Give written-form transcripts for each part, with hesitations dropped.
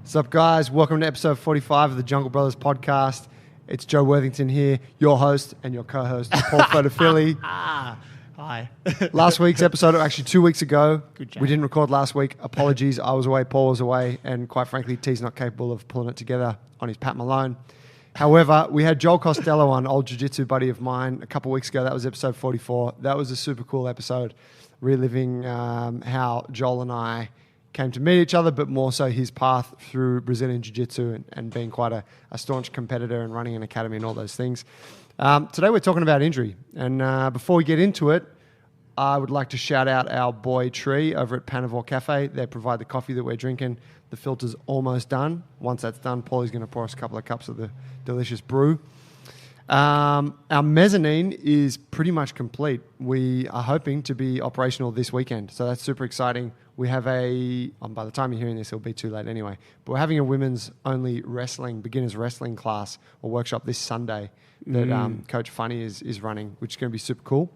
What's up, guys? Welcome to episode 45 of the Jungle Brothers podcast. It's Joe Worthington here, your host and your co-host, Paul Fotofili. Hi. Last week's episode, actually 2 weeks ago, Good job. we didn't record last week. Apologies, I was away, Paul was away, and quite frankly, T's not capable of pulling it together on his Pat Malone. However, we had Joel Costello on, old jiu-jitsu buddy of mine, a couple of weeks ago. That was episode 44. That was a super cool episode, reliving how Joel and I came to meet each other, but more so his path through Brazilian Jiu-Jitsu and being quite a staunch competitor and running an academy and all those things. Today we're talking about injury. And before we get into it, I would like to shout out our boy Tree over at Panavore Cafe. They provide the coffee that we're drinking. The filter's almost done. Once that's done, Paulie's going to pour us a couple of cups of the delicious brew. Our mezzanine is pretty much complete. We are hoping to be operational this weekend, so that's super exciting. We have by the time you're hearing this, it'll be too late anyway, but we're having a women's only beginners wrestling class or workshop this Sunday that Coach Funny is running, which is going to be super cool.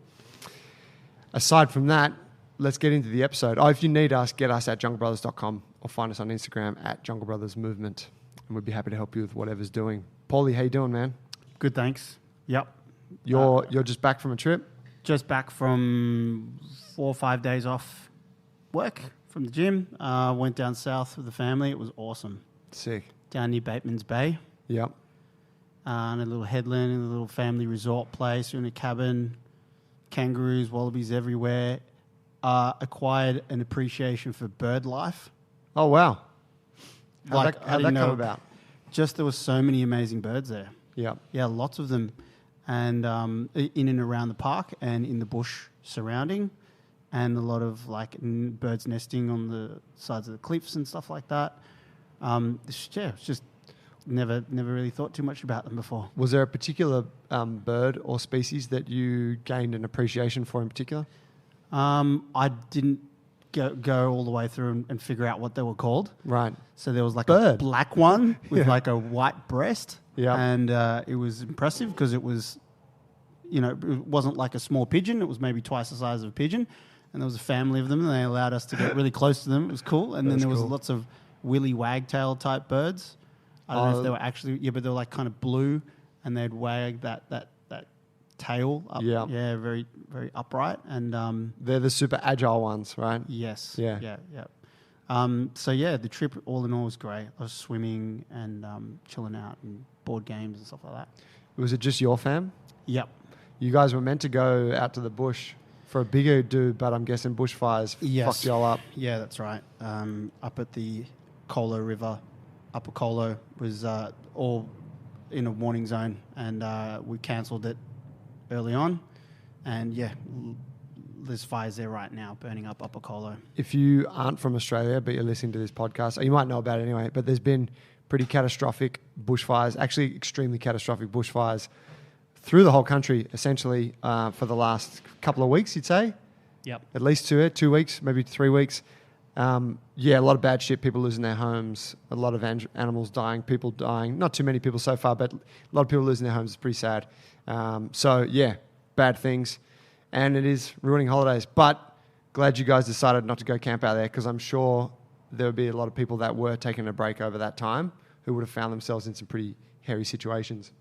Aside from that, let's get into the episode. If you need us, get us at junglebrothers.com or find us on Instagram at Jungle Brothers Movement, and we'd be happy to help you with whatever's doing. Paulie, how you doing, man? Good, thanks. Yep. You're just back from a trip? Just back from 4 or 5 days off work from the gym. Went down south with the family. It was awesome. Sick. Down near Bateman's Bay. Yep. In a little headland, in a little family resort place. We're in a cabin. Kangaroos, wallabies everywhere. Acquired an appreciation for bird life. Oh, wow. How'd that I didn't come know. about? Just there were so many amazing birds there. Yep. Yeah, lots of them. And in and around the park and in the bush surrounding, and a lot of birds nesting on the sides of the cliffs and stuff like that. It's just never really thought too much about them before. Was there a particular bird or species that you gained an appreciation for in particular? I didn't go all the way through and figure out what they were called. Right. So there was a Bird. black one with Yeah. a white breast. Yeah. And it was impressive because it was, it wasn't like a small pigeon. It was maybe twice the size of a pigeon. And there was a family of them, and they allowed us to get really close to them. It was cool. And then there was cool. lots of willy wagtail type birds. I don't know if they were actually, but they were kind of blue, and they'd wag that tail up. Yeah. Yeah, very, very upright. And They're the super agile ones, right? yes. Yeah. Yeah. So yeah, the trip all in all was great. I was swimming and chilling out and board games and stuff like that. Was it just your fam? Yep. You guys were meant to go out to the bush for a bigger do, but I'm guessing bushfires fucked y'all up. Yeah, that's right. Up at the Colo River, Upper Colo was all in a warning zone, and we cancelled it early on. And yeah, there's fires there right now burning up Upper Colo. If you aren't from Australia, but you're listening to this podcast, or you might know about it anyway, but there's been pretty catastrophic bushfires, actually extremely catastrophic bushfires through the whole country, essentially, for the last couple of weeks, you'd say? Yep. At least 2 weeks, maybe 3 weeks. A lot of bad shit, people losing their homes, a lot of animals dying, people dying. Not too many people so far, but a lot of people losing their homes. It's pretty sad. Bad things. And it is ruining holidays. But glad you guys decided not to go camp out there, because I'm sure there would be a lot of people that were taking a break over that time who would have found themselves in some pretty hairy situations.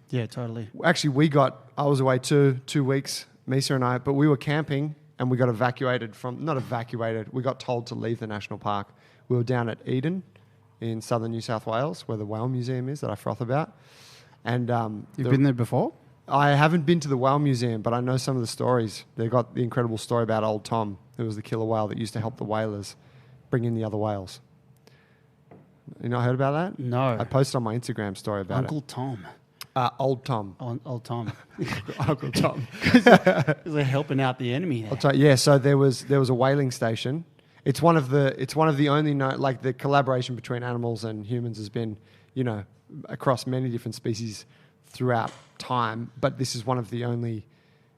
Yeah, totally. Actually, I was away 2 weeks, Misa and I, but we were camping and we got we got told to leave the national park. We were down at Eden in southern New South Wales, where the Whale Museum is that I froth about. And You've been there before? I haven't been to the Whale Museum, but I know some of the stories. They got the incredible story about Old Tom, who was the killer whale that used to help the whalers bring in the other whales. You not heard about that? No. I posted on my Instagram story about Uncle Tom. Old Tom. Old Tom. Uncle Tom. Because they're helping out the enemy there. I'll tell you, yeah, so there was a whaling station. It's one of the only the collaboration between animals and humans has been, across many different species throughout time, but this is one of the only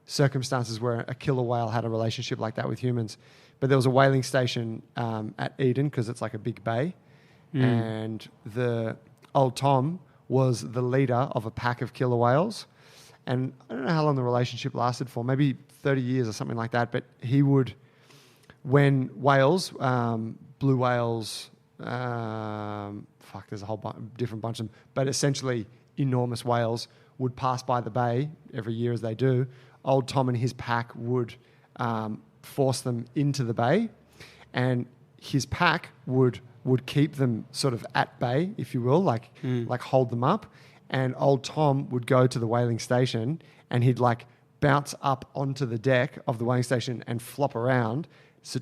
circumstances where a killer whale had a relationship like that with humans. But there was a whaling station at Eden, because it's like a big bay, and the Old Tom was the leader of a pack of killer whales. And I don't know how long the relationship lasted for, maybe 30 years or something like that, but he would, when whales, blue whales, there's a whole different bunch of them. But essentially, enormous whales would pass by the bay every year as they do. Old Tom and his pack would force them into the bay, and his pack would keep them sort of at bay, if you will, like hold them up. And old Tom would go to the whaling station, and he'd like bounce up onto the deck of the whaling station and flop around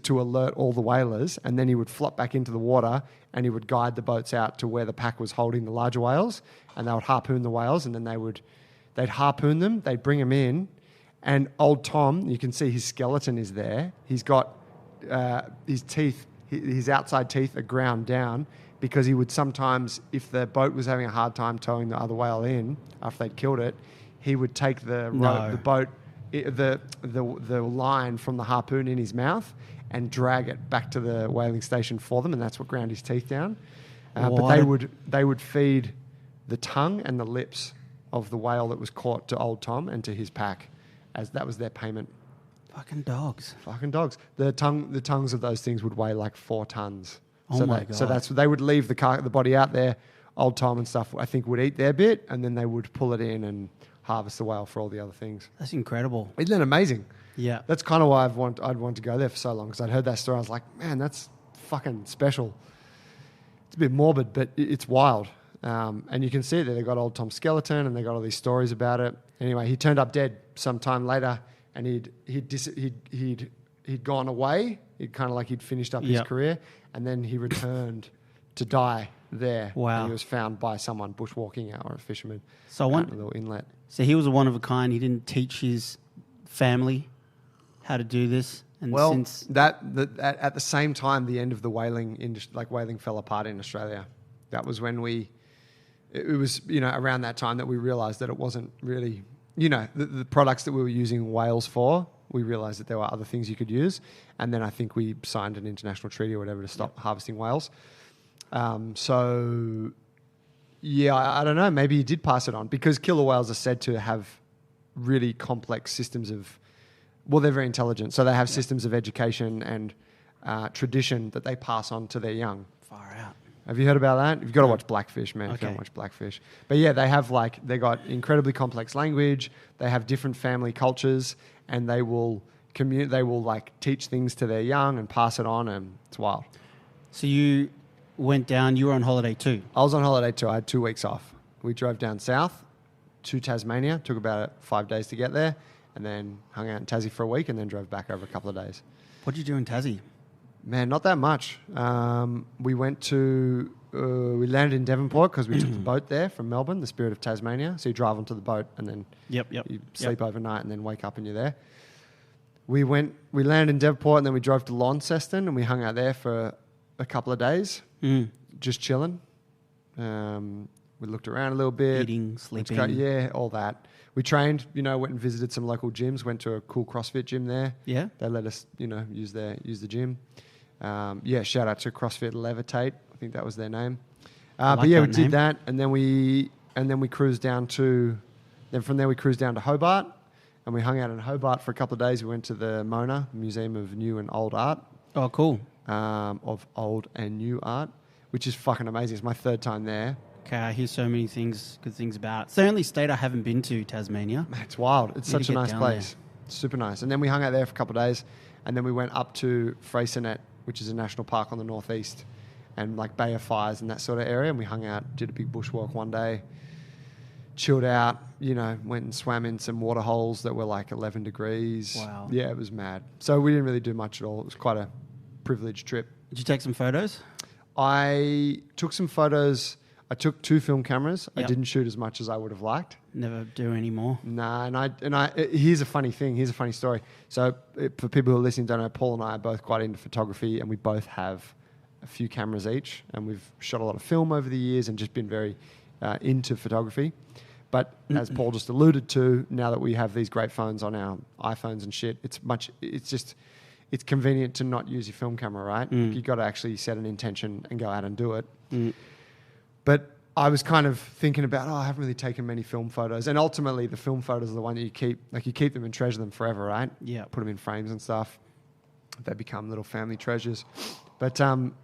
to alert all the whalers, and then he would flop back into the water, and he would guide the boats out to where the pack was holding the larger whales, and they would harpoon the whales, and then they'd harpoon them, they'd bring them in, and old Tom, you can see his skeleton is there. He's got his teeth, his outside teeth are ground down, because he would sometimes, if the boat was having a hard time towing the other whale in after they'd killed it, he would take the boat, the line from the harpoon in his mouth and drag it back to the whaling station for them, and that's what ground his teeth down. But they would feed the tongue and the lips of the whale that was caught to old Tom and to his pack, as that was their payment. Fucking dogs. Fucking dogs. The tongues of those things would weigh like 4 tons. Oh my God. So they would leave the body out there. Old Tom and stuff, I think, would eat their bit, and then they would pull it in and harvest the whale for all the other things. That's incredible. Isn't that amazing? Yeah. That's kind of why I'd want to go there for so long, because I'd heard that story. I was like, man, that's fucking special. It's a bit morbid, but it's wild. And you can see it there. They got old Tom's skeleton, and they got all these stories about it. Anyway, he turned up dead sometime later, and he'd gone away. He'd finished up his career, and then he returned to die there. Wow. And he was found by someone bushwalking out, or a fisherman. So out in a little inlet. So he was a one of a kind. He didn't teach his family how to do this. And Well, since at the same time, the end of the whaling industry, like whaling, fell apart in Australia. That was when it was around that time that we realised that it wasn't really the products that we were using whales for. We realised that there were other things you could use, and then I think we signed an international treaty or whatever to stop harvesting whales. I don't know. Maybe he did pass it on, because killer whales are said to have really complex systems of. Well, they're very intelligent, so they have systems of education and tradition that they pass on to their young. Far out. Have you heard about that? You've got to watch Blackfish, man. If you don't watch Blackfish. But yeah, they have they got incredibly complex language. They have different family cultures, and they will teach things to their young and pass it on, and it's wild. So you went down, you were on holiday too? I was on holiday too. I had 2 weeks off. We drove down south to Tasmania. Took about 5 days to get there, and then hung out in Tassie for a week, and then drove back over a couple of days. What did you do in Tassie? Man, not that much. We we landed in Devonport because we took the boat there from Melbourne, the Spirit of Tasmania. So you drive onto the boat, and then you sleep overnight, and then wake up and you're there. We landed in Devonport, and then we drove to Launceston, and we hung out there for a couple of days, just chilling. We looked around a little bit. Eating, sleeping. All that. We trained, went and visited some local gyms, went to a cool CrossFit gym there. Yeah. They let us, use the gym. Shout out to CrossFit Levitate. I think that was their name. We did that, and then we cruised down to, from there we cruised down to Hobart, and we hung out in Hobart for a couple of days. We went to the Mona, Museum of New and Old Art. Oh, cool. Of old and new art, which is fucking amazing. It's my 3rd time there. Okay, I hear so many good things about it. It's the only state I haven't been to, Tasmania. It's wild. It's such a nice place. It's super nice. And then we hung out there for a couple of days, and then we went up to Freycinet, which is a national park on the northeast, and like Bay of Fires and that sort of area. And we hung out, did a big bushwalk one day, chilled out, went and swam in some water holes that were like 11 degrees. Wow. Yeah, it was mad. So we didn't really do much at all. It was quite a privileged trip. Did you take some photos? I took some photos. I took 2 film cameras. Yep. I didn't shoot as much as I would have liked. Never do anymore. Nah, here's a funny thing. Here's a funny story. So for people who are listening, don't know, Paul and I are both quite into photography, and we both have a few cameras each, and we've shot a lot of film over the years and just been very into photography. But as Paul just alluded to, now that we have these great phones on our iPhones and shit, it's convenient to not use your film camera, right? You've got to actually set an intention and go out and do it. But I was kind of thinking about, I haven't really taken many film photos. And ultimately, the film photos are the one that you keep. Like, you keep them and treasure them forever, right? Yeah. Put them in frames and stuff. They become little family treasures. But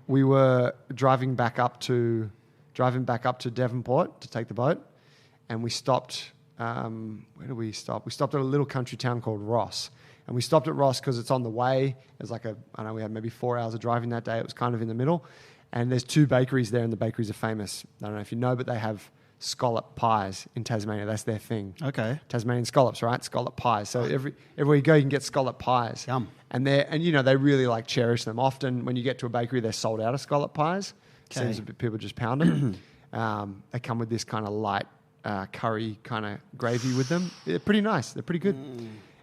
we were driving back up to Devonport to take the boat, and we stopped. Where did we stop? We stopped at a little country town called Ross, and we stopped at Ross because it's on the way. There's like I know we had maybe 4 hours of driving that day. It was kind of in the middle, and there's 2 bakeries there, and the bakeries are famous. I don't know if you know, but they have scallop pies in Tasmania. That's their thing. Okay. Tasmanian scallops, right? Scallop pies. So everywhere you go, you can get scallop pies. Yum. And they really like cherish them. Often when you get to a bakery, they're sold out of scallop pies. Okay. Seems that people just pound them. They come with this kind of light curry kind of gravy with them. They're pretty nice. They're pretty good.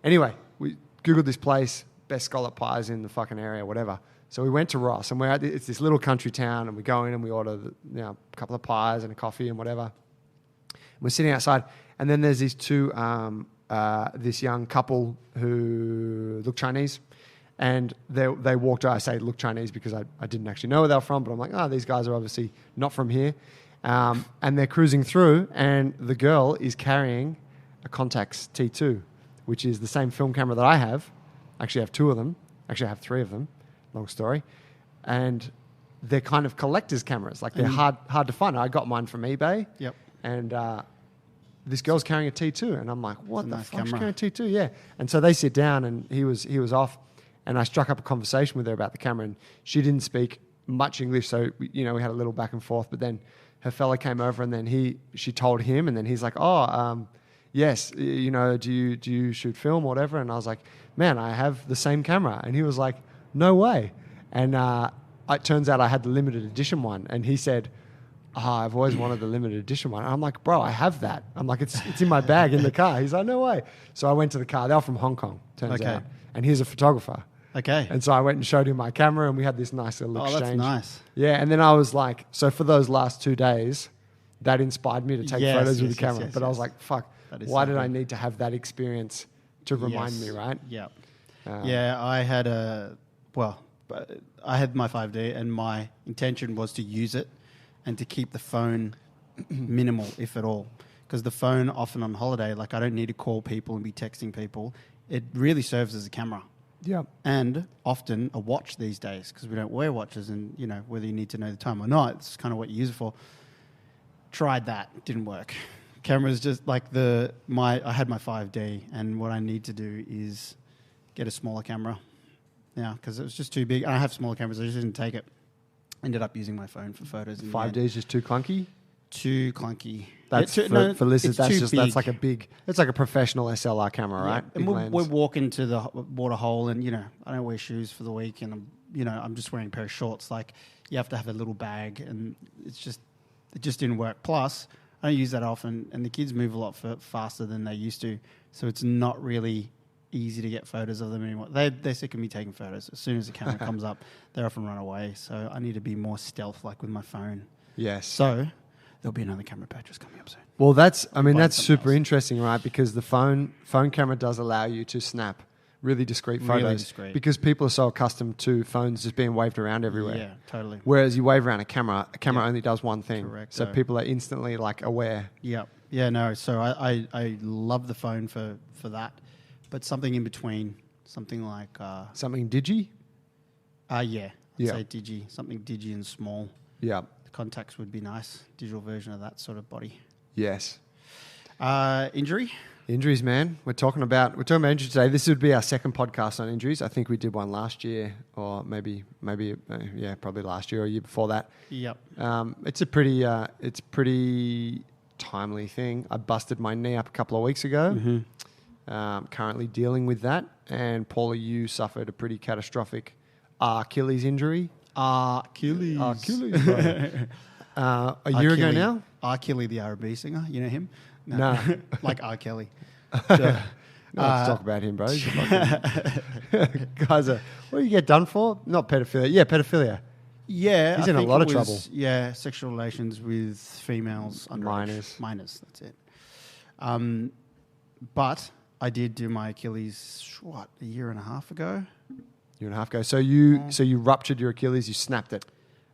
Anyway, we Googled this place, best scallop pies in the fucking area, whatever. So we went to Ross, and it's this little country town, and we go in and we order a couple of pies and a coffee and whatever. We're sitting outside, and then there's these two, this young couple who look Chinese, and they walked. I say look Chinese because I didn't actually know where they were from, but I'm like, these guys are obviously not from here. And they're cruising through, and the girl is carrying a Contax T2, which is the same film camera that I have. Actually, I have 2 of them. Actually, I have 3 of them. Long story. And they're kind of collector's cameras. Like they're hard to find. I got mine from eBay. Yep. And this girl's carrying a T2, and I'm like, what the nice fuck? She's camera. carrying a T2, yeah. And so they sit down, and he was off, and I struck up a conversation with her about the camera, and she didn't speak much English, so we had a little back and forth. But then her fella came over, and then she told him, and then he's like, yes, do you shoot film or whatever? And I was like, man, I have the same camera, and he was like, no way. And it turns out I had the limited edition one, and he said, I've always wanted the limited edition one. And I'm like, bro, I have that. I'm like, it's in my bag in the car. He's like, no way. So I went to the car. They were from Hong Kong, turns out. And he's a photographer. Okay. And so I went and showed him my camera, and we had this nice little exchange. That's nice. Yeah, and then I was like, so for those last 2 days, that inspired me to take photos with the camera. But I was like, fuck, why did I need to have that experience to remind me, right? Yeah. I had I had my 5D, and my intention was to use it and to keep the phone minimal, if at all. Because the phone, often on holiday, like I don't need to call people and be texting people. It really serves as a camera. Yeah. And often a watch these days, because we don't wear watches, and whether you need to know the time or not, it's kind of what you use it for. Tried that, didn't work. Camera's just like I had my 5D, and what I need to do is get a smaller camera. Yeah, because it was just too big. I have smaller cameras, I just didn't take it. Ended up using my phone for photos. 5D is just too clunky? Too clunky. That's for listeners, that's like it's like a professional SLR camera, right? And we're walking to the water hole, and I don't wear shoes for the week, and I'm just wearing a pair of shorts. Like you have to have a little bag, and it just didn't work. Plus, I don't use that often, and the kids move a lot faster than they used to, so it's not really easy to get photos of them anymore. They're sick of me taking photos. As soon as the camera comes up, they often run away. So I need to be more stealth-like with my phone. Yes. So there'll be another camera purchase coming up soon. Well, that's super interesting, right? Because the phone camera does allow you to snap really discreet photos. Really discreet. Because people are so accustomed to phones just being waved around everywhere. Yeah, totally. Whereas you wave around a camera only does one thing. Correct. So people are instantly like aware. Yeah. Yeah, no. So I love the phone for that. But something in between, something like... something digi? I'd say digi. Something digi and small. Yeah. The Contax would be nice. Digital version of that sort of body. Yes. Injury? Injuries, man. We're talking about injuries today. This would be our second podcast on injuries. I think we did one last year, or maybe probably last year or a year before that. Yep. It's a pretty timely thing. I busted my knee up a couple of weeks ago. Mm-hmm. Currently dealing with that. And Paula, you suffered a pretty catastrophic Achilles injury. Achilles. A year ago now? R. Kelly, the R&B singer. You know him? No. Like R. Kelly. Let's talk about him, bro. Guys, what do you get done for? Not pedophilia. Yeah, pedophilia. Yeah. He's in a lot of trouble. Yeah, sexual relations with females. Minors, that's it. But I did do my Achilles, a year and a half ago? Year and a half ago. So you ruptured your Achilles, you snapped it.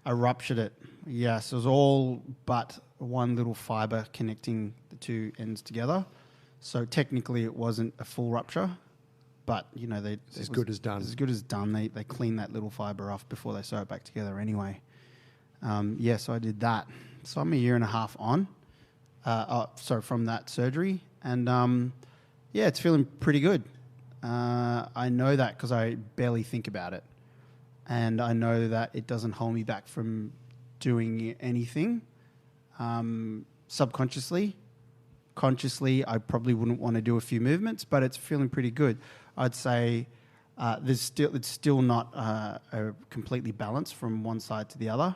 I ruptured it. Yes, it was all but one little fibre connecting the two ends together. So technically it wasn't a full rupture. but you know It's as good as done. As good as done. They clean that little fibre off before they sew it back together anyway. So I did that. So I'm a year and a half on. From that surgery, and it's feeling pretty good. I know that because I barely think about it, and I know that it doesn't hold me back from doing anything. Subconsciously, consciously, I probably wouldn't want to do a few movements, but it's feeling pretty good. I'd say it's still not a completely balanced from one side to the other.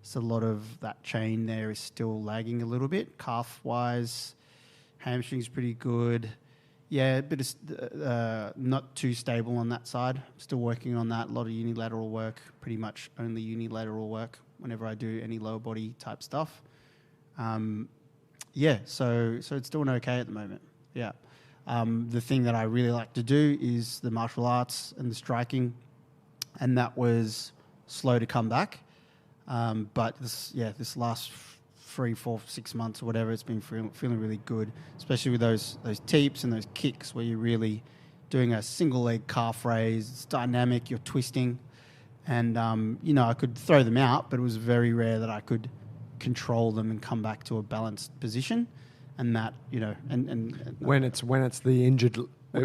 So a lot of that chain there is still lagging a little bit. Calf-wise, hamstring's pretty good. Yeah, but it's not too stable on that side. Still working on that. A lot of unilateral work, pretty much only unilateral work whenever I do any lower body type stuff. So it's doing okay at the moment. Yeah. The thing that I really like to do is the martial arts and the striking, and that was slow to come back. But this last 3, 4, 6 months or whatever, it's been feeling really good, especially with those teeps and those kicks where you're really doing a single leg calf raise. It's dynamic, you're twisting. And, I could throw them out, but it was very rare that I could control them and come back to a balanced position. And that, and when it's the injured...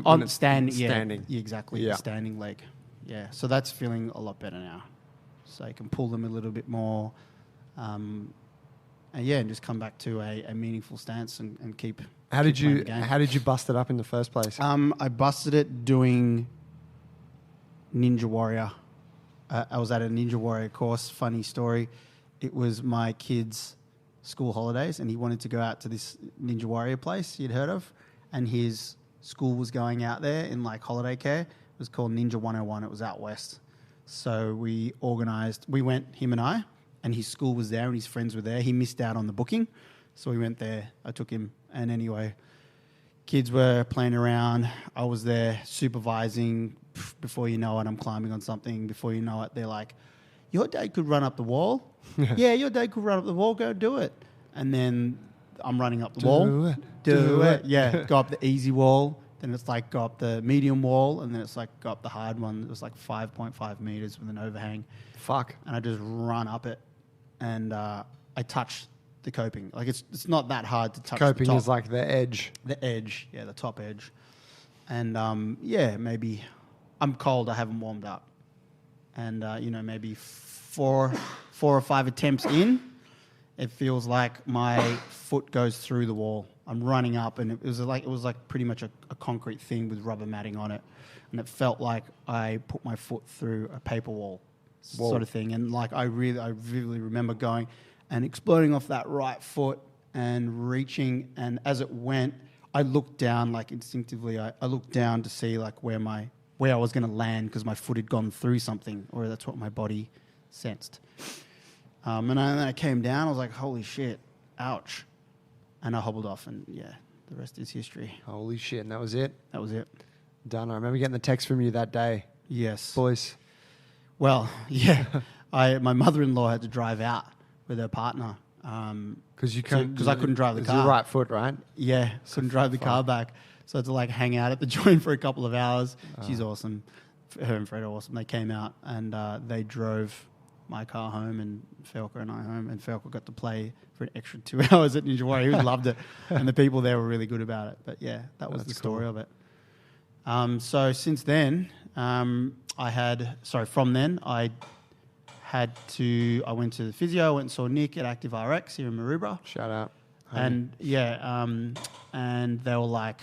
on standing. Yeah, exactly. Yeah. The standing leg. Yeah. So that's feeling a lot better now. So I can pull them a little bit more, and just come back to a meaningful stance and keep. How did you bust it up in the first place? I busted it doing Ninja Warrior. I was at a Ninja Warrior course. Funny story. It was my kid's school holidays, and he wanted to go out to this Ninja Warrior place he'd heard of, and his school was going out there in like holiday care. It was called Ninja 101. It was out west. So we went, him and I, and his school was there and his friends were there. He missed out on the booking, so we went there. I took him, and anyway, kids were playing around. I was there supervising. Before you know it, I'm climbing on something. Before you know it, they're like, your dad could run up the wall. Yeah, your dad could run up the wall. Go do it. And then I'm running up the wall. Do it. Yeah, go up the easy wall. Then it's like go up the medium wall, and then it's like go up the hard one. It was like 5.5 meters with an overhang. Fuck. And I just run up it, and I touch the coping. Like it's not that hard to touch. Coping the top. is like the edge. The edge, yeah, the top edge. And maybe I'm cold. I haven't warmed up, and maybe four or 5 attempts in, it feels like my foot goes through the wall. I'm running up, and it was like pretty much a concrete thing with rubber matting on it, and it felt like I put my foot through a paper wall, sort of thing. And like I vividly remember going and exploding off that right foot and reaching, and as it went, I looked down like instinctively. I looked down to see like where I was going to land because my foot had gone through something, or that's what my body sensed. And then I came down. I was like, "Holy shit! Ouch!" And I hobbled off, and the rest is history. Holy shit! And that was it. That was it. Done. I remember getting the text from you that day. Yes, boys. Well, yeah. My mother-in-law had to drive out with her partner because I couldn't drive the car. Your right foot, right? Yeah, couldn't drive the car back, so I had to like hang out at the joint for a couple of hours. She's awesome. Her and Fred are awesome. They came out and they drove my car home, and Falco and I home, and Falco got to play for an extra 2 hours at Ninja Warrior. He loved it, and the people there were really good about it. But yeah, that was the story of it. So since then, from then I went to the physio. I went and saw Nick at Active RX here in Maroubra. Shout out. And and they were like,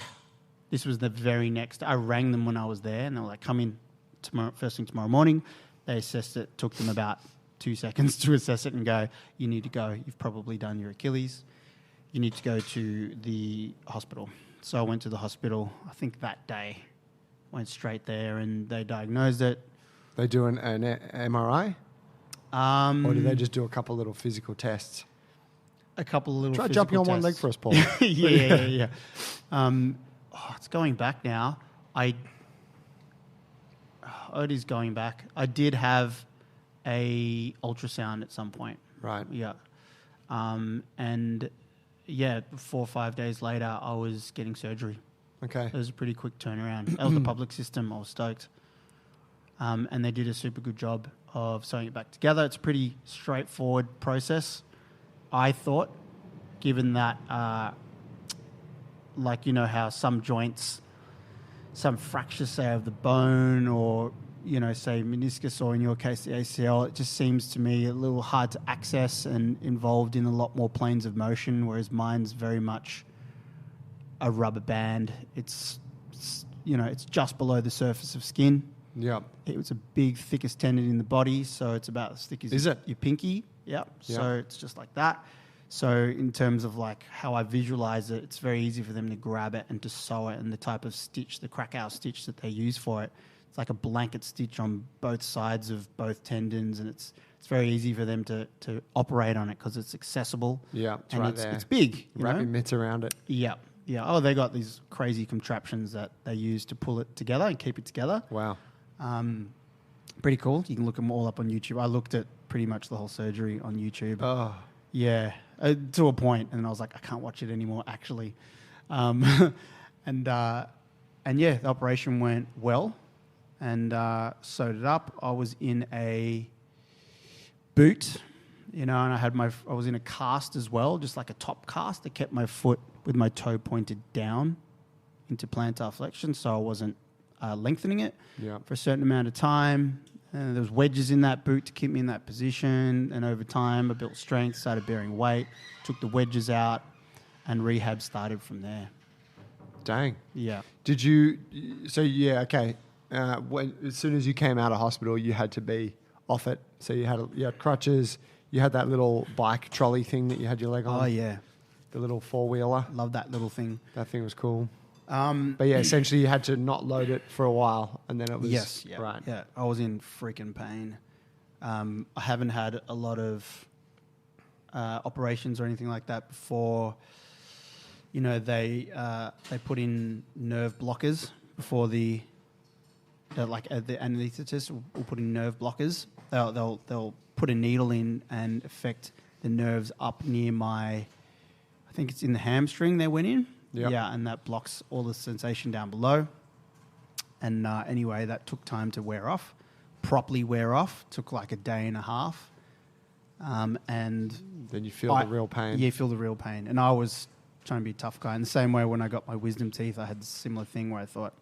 this was the very next. I rang them when I was there, and they were like, come in first thing tomorrow morning. They assessed it. Took them about 2 seconds to assess it and go, you need to go. You've probably done your Achilles. You need to go to the hospital. So I went to the hospital, I think that day. Went straight there, and they diagnosed it. They do an MRI? Or do they just do a couple little physical tests? A couple of little Try physical jumping on one leg tests. for us, Paul. Yeah. It's going back now. It is going back. I did have a ultrasound at some point. Right. Yeah. 4 or 5 days later, I was getting surgery. Okay. It was a pretty quick turnaround. That was the public system. I was stoked. And they did a super good job of sewing it back together. It's a pretty straightforward process, I thought, given that, like, you know how some joints, some fractures, say, of the bone or, you know, say meniscus or in your case the ACL, it just seems to me a little hard to access and involved in a lot more planes of motion, whereas mine's very much a rubber band. It's you know, it's just below the surface of skin. Yeah. It was a big, thickest tendon in the body, so it's about as thick as Is it? your pinky. Yeah. So it's just like that. So in terms of like how I visualize it, it's very easy for them to grab it and to sew it, and the type of stitch, the Krakow stitch that they use for it, it's like a blanket stitch on both sides of both tendons, and it's very easy for them to operate on it because it's accessible. Yeah, it's and right there. It's big. Wrap your mitts around it. Yeah. Yeah. Oh, they got these crazy contraptions that they use to pull it together and keep it together. Wow. Pretty cool. You can look them all up on YouTube. I looked at pretty much the whole surgery on YouTube. Oh, Yeah, to a point, and I was like, I can't watch it anymore, actually. And yeah, the operation went well, and sewed it up. I was in a boot, you know, and I was in a cast as well, just like a top cast that kept my foot with my toe pointed down into plantar flexion, so I wasn't lengthening it for a certain amount of time. And there was wedges in that boot to keep me in that position. And over time, I built strength, started bearing weight, took the wedges out, and rehab started from there. dang. Yeah. Did you? So yeah, okay. As soon as you came out of hospital, you had to be off it. So you had crutches. You had that little bike trolley thing that you had your leg on. Oh, yeah. The little 4-wheeler. Love that little thing. That thing was cool. But yeah, essentially you had to not load it for a while, and then it was Yes. Yeah. right. Yeah. I was in freaking pain. I haven't had a lot of operations or anything like that before. You know, they put in nerve blockers before the anaesthetist will put in nerve blockers. They'll put a needle in and affect the nerves up near I think it's in the hamstring they went in. Yep. Yeah, and that blocks all the sensation down below. And anyway, that took time to wear off. Took like a day and a half. And Then you feel the real pain. Yeah, you feel the real pain. And I was trying to be a tough guy. In the same way when I got my wisdom teeth, I had a similar thing where I thought,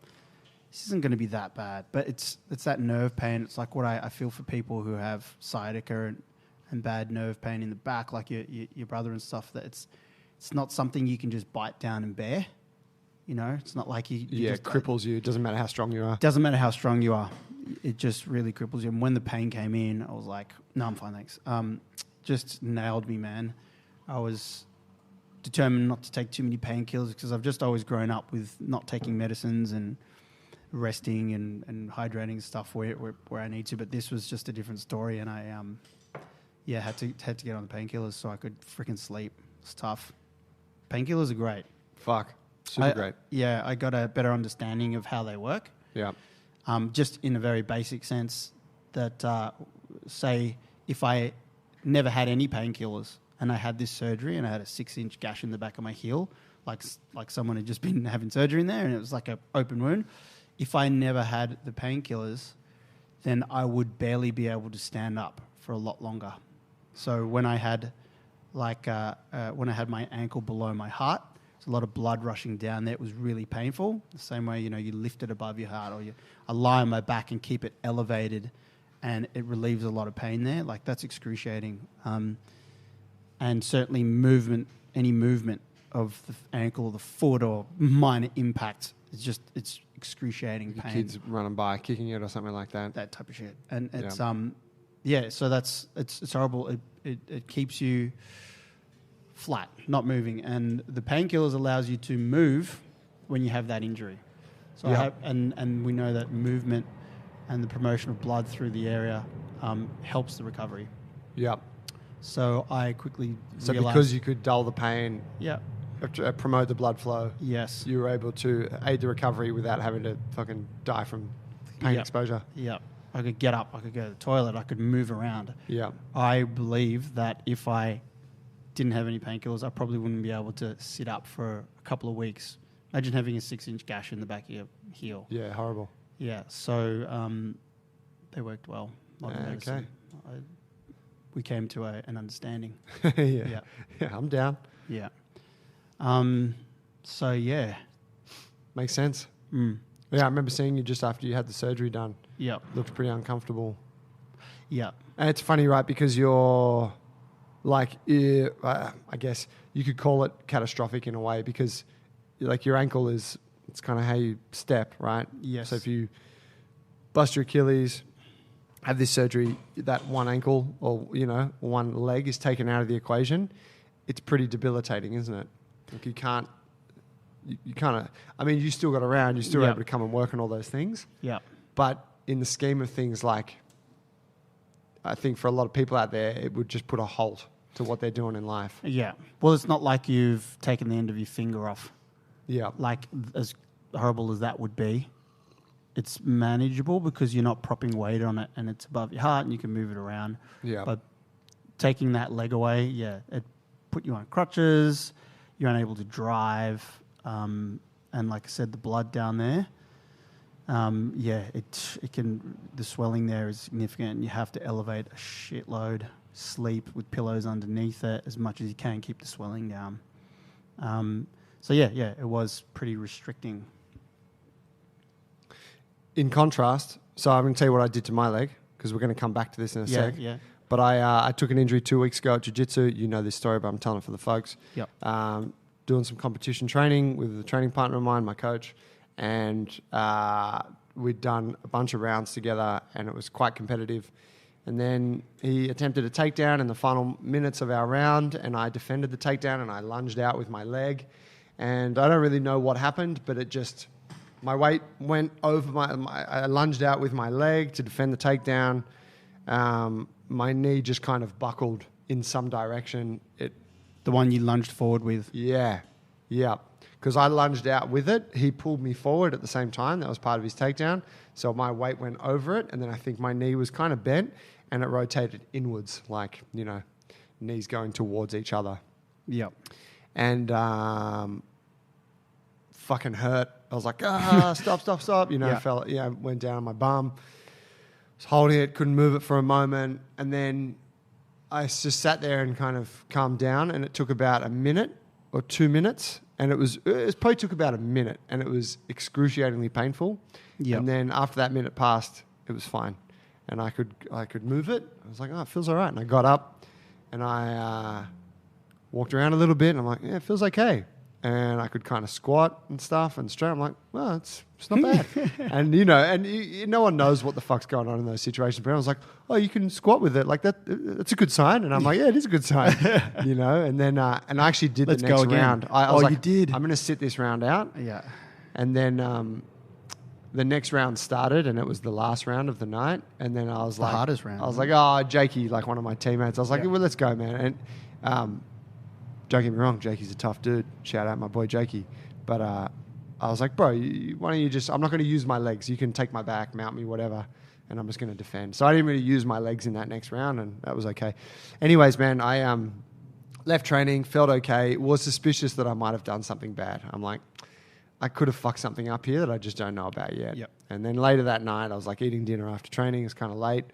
this isn't going to be that bad. But it's that nerve pain. It's like what I feel for people who have sciatica and bad nerve pain in the back, like your brother and stuff, that it's not something you can just bite down and bear. You know, it's not like you it just, cripples you. It doesn't matter how strong you are. doesn't matter how strong you are. It just really cripples you. And when the pain came in, I was like, no, I'm fine, thanks. Just nailed me, man. I was determined not to take too many painkillers because I've just always grown up with not taking medicines and resting and hydrating and stuff where I need to. But this was just a different story, and I had to get on the painkillers so I could freaking sleep. It's tough. Painkillers are great. Fuck. Super great. Yeah, I got a better understanding of how they work. Yeah. Just in a very basic sense that, say, if I never had any painkillers and I had this surgery and I had a 6-inch gash in the back of my heel, like someone had just been having surgery in there and it was like an open wound, if I never had the painkillers, then I would barely be able to stand up for a lot longer. So when I had my ankle below my heart, there's a lot of blood rushing down there. It was really painful. The same way, you know, you lift it above your heart, or I lie on my back and keep it elevated, and it relieves a lot of pain there. Like, that's excruciating. And certainly any movement of the ankle or the foot or minor impact, it's excruciating pain. Kids running by, kicking it or something like that. That type of shit. And it's so it's horrible. It keeps you flat, not moving, and the painkillers allows you to move when you have that injury. So and we know that movement and the promotion of blood through the area helps the recovery. Yeah. So I quickly So realized, because you could dull the pain, yeah, promote the blood flow, yes, you were able to aid the recovery without having to fucking die from pain exposure. yeah, I could get up, I could go to the toilet, I could move around. Yeah. I believe that if I didn't have any painkillers, I probably wouldn't be able to sit up for a couple of weeks, Imagine having a 6-inch gash in the back of your heel. Yeah, horrible. Yeah, so they worked well. Modern medicine. Okay. We came to an understanding. Yeah, I'm down. Yeah. So yeah. Makes sense. Mm. Yeah, I remember seeing you just after you had the surgery done. Yeah. Looked pretty uncomfortable. Yeah. And it's funny, right? Because you're like, I guess you could call it catastrophic in a way because like your ankle it's kind of how you step, right? Yes. So if you bust your Achilles, have this surgery, that one ankle or, one leg is taken out of the equation, it's pretty debilitating, isn't it? Like you can't, you kind of, I mean, you still got around, you're still able to come and work on all those things. Yeah. But in the scheme of things, like, I think for a lot of people out there, it would just put a halt to what they're doing in life. Yeah. Well, it's not like you've taken the end of your finger off. Yeah. Like, as horrible as that would be, it's manageable because you're not propping weight on it and it's above your heart and you can move it around. Yeah. But taking that leg away, it put you on crutches, you're unable to drive, and like I said, the blood down there, it can, the swelling there is significant and you have to elevate a shitload, sleep with pillows underneath it as much as you can, keep the swelling down. It was pretty restricting. In contrast, so I'm going to tell you what I did to my leg because we're going to come back to this in a sec. Yeah. But I took an injury 2 weeks ago at jiu-jitsu. You know this story, but I'm telling it for the folks. Yep. Doing some competition training with a training partner of mine, my coach, and we'd done a bunch of rounds together and it was quite competitive. And then he attempted a takedown in the final minutes of our round and I defended the takedown and I lunged out with my leg. And I don't really know what happened, but it just, my weight went over I lunged out with my leg to defend the takedown. My knee just kind of buckled in some direction. The one you lunged forward with? Yeah. Because I lunged out with it. He pulled me forward at the same time. That was part of his takedown. So my weight went over it. And then I think my knee was kind of bent and it rotated inwards, like, knees going towards each other. Yep. And fucking hurt. I was like, stop. Went down on my bum. Was holding it, couldn't move it for a moment. And then I just sat there and kind of calmed down. And it took about a minute or 2 minutes. And it probably took about a minute. And it was excruciatingly painful. Yep. And then after that minute passed, it was fine. And I could move it. I was like, it feels all right. And I got up and I walked around a little bit. And I'm like, yeah, it feels okay. And I could kind of squat and stuff and straight. I'm like, well, it's not bad. And, no one knows what the fuck's going on in those situations. But I was like, oh, you can squat with it. Like that's a good sign. And I'm like, yeah, it is a good sign. And then, and I actually did the next round. I was like, you did? I'm going to sit this round out. Yeah. And then the next round started and it was the last round of the night. And then I was the like, hardest round. I was like, oh, Jakey, like one of my teammates. I was like, well, let's go, man. And, don't get me wrong, Jakey's a tough dude. Shout out my boy Jakey. But I was like, bro, why don't you just, I'm not going to use my legs. You can take my back, mount me, whatever, and I'm just going to defend. So I didn't really use my legs in that next round, and that was okay. Anyways, man, I left training, felt okay, was suspicious that I might have done something bad. I'm like, I could have fucked something up here that I just don't know about yet. Yep. And then later that night, I was like eating dinner after training. It's kind of late.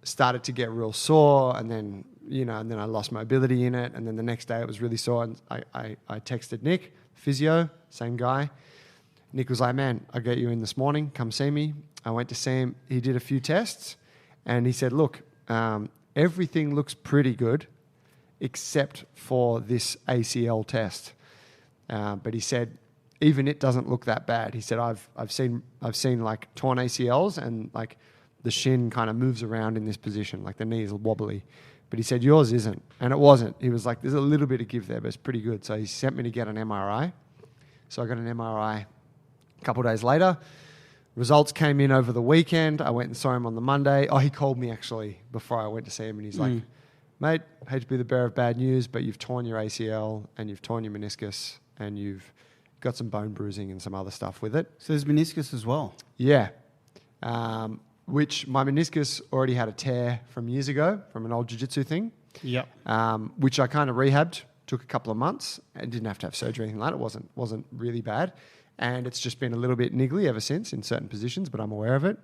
Started to get real sore, and then and then I lost mobility in it, and then the next day it was really sore. And I texted Nick, physio, same guy. Nick was like, "Man, I'll get you in this morning. Come see me." I went to see him. He did a few tests, and he said, "Look, everything looks pretty good, except for this ACL test." But he said, even it doesn't look that bad. He said, "I've seen like torn ACLs, and like the shin kind of moves around in this position, like the knee is wobbly." But he said, yours isn't. And it wasn't. He was like, there's a little bit of give there, but it's pretty good. So he sent me to get an MRI. So I got an MRI a couple of days later. Results came in over the weekend. I went and saw him on the Monday. Oh, he called me actually before I went to see him. And he's like, mate, hate to be the bearer of bad news, but you've torn your ACL and you've torn your meniscus and you've got some bone bruising and some other stuff with it. So there's meniscus as well? Yeah. Which my meniscus already had a tear from years ago from an old jiu-jitsu thing. Yep. Which I kind of rehabbed Took a couple of months and didn't have to have surgery or anything like that. It wasn't really bad. And it's just been a little bit niggly ever since in certain positions, but I'm aware of it.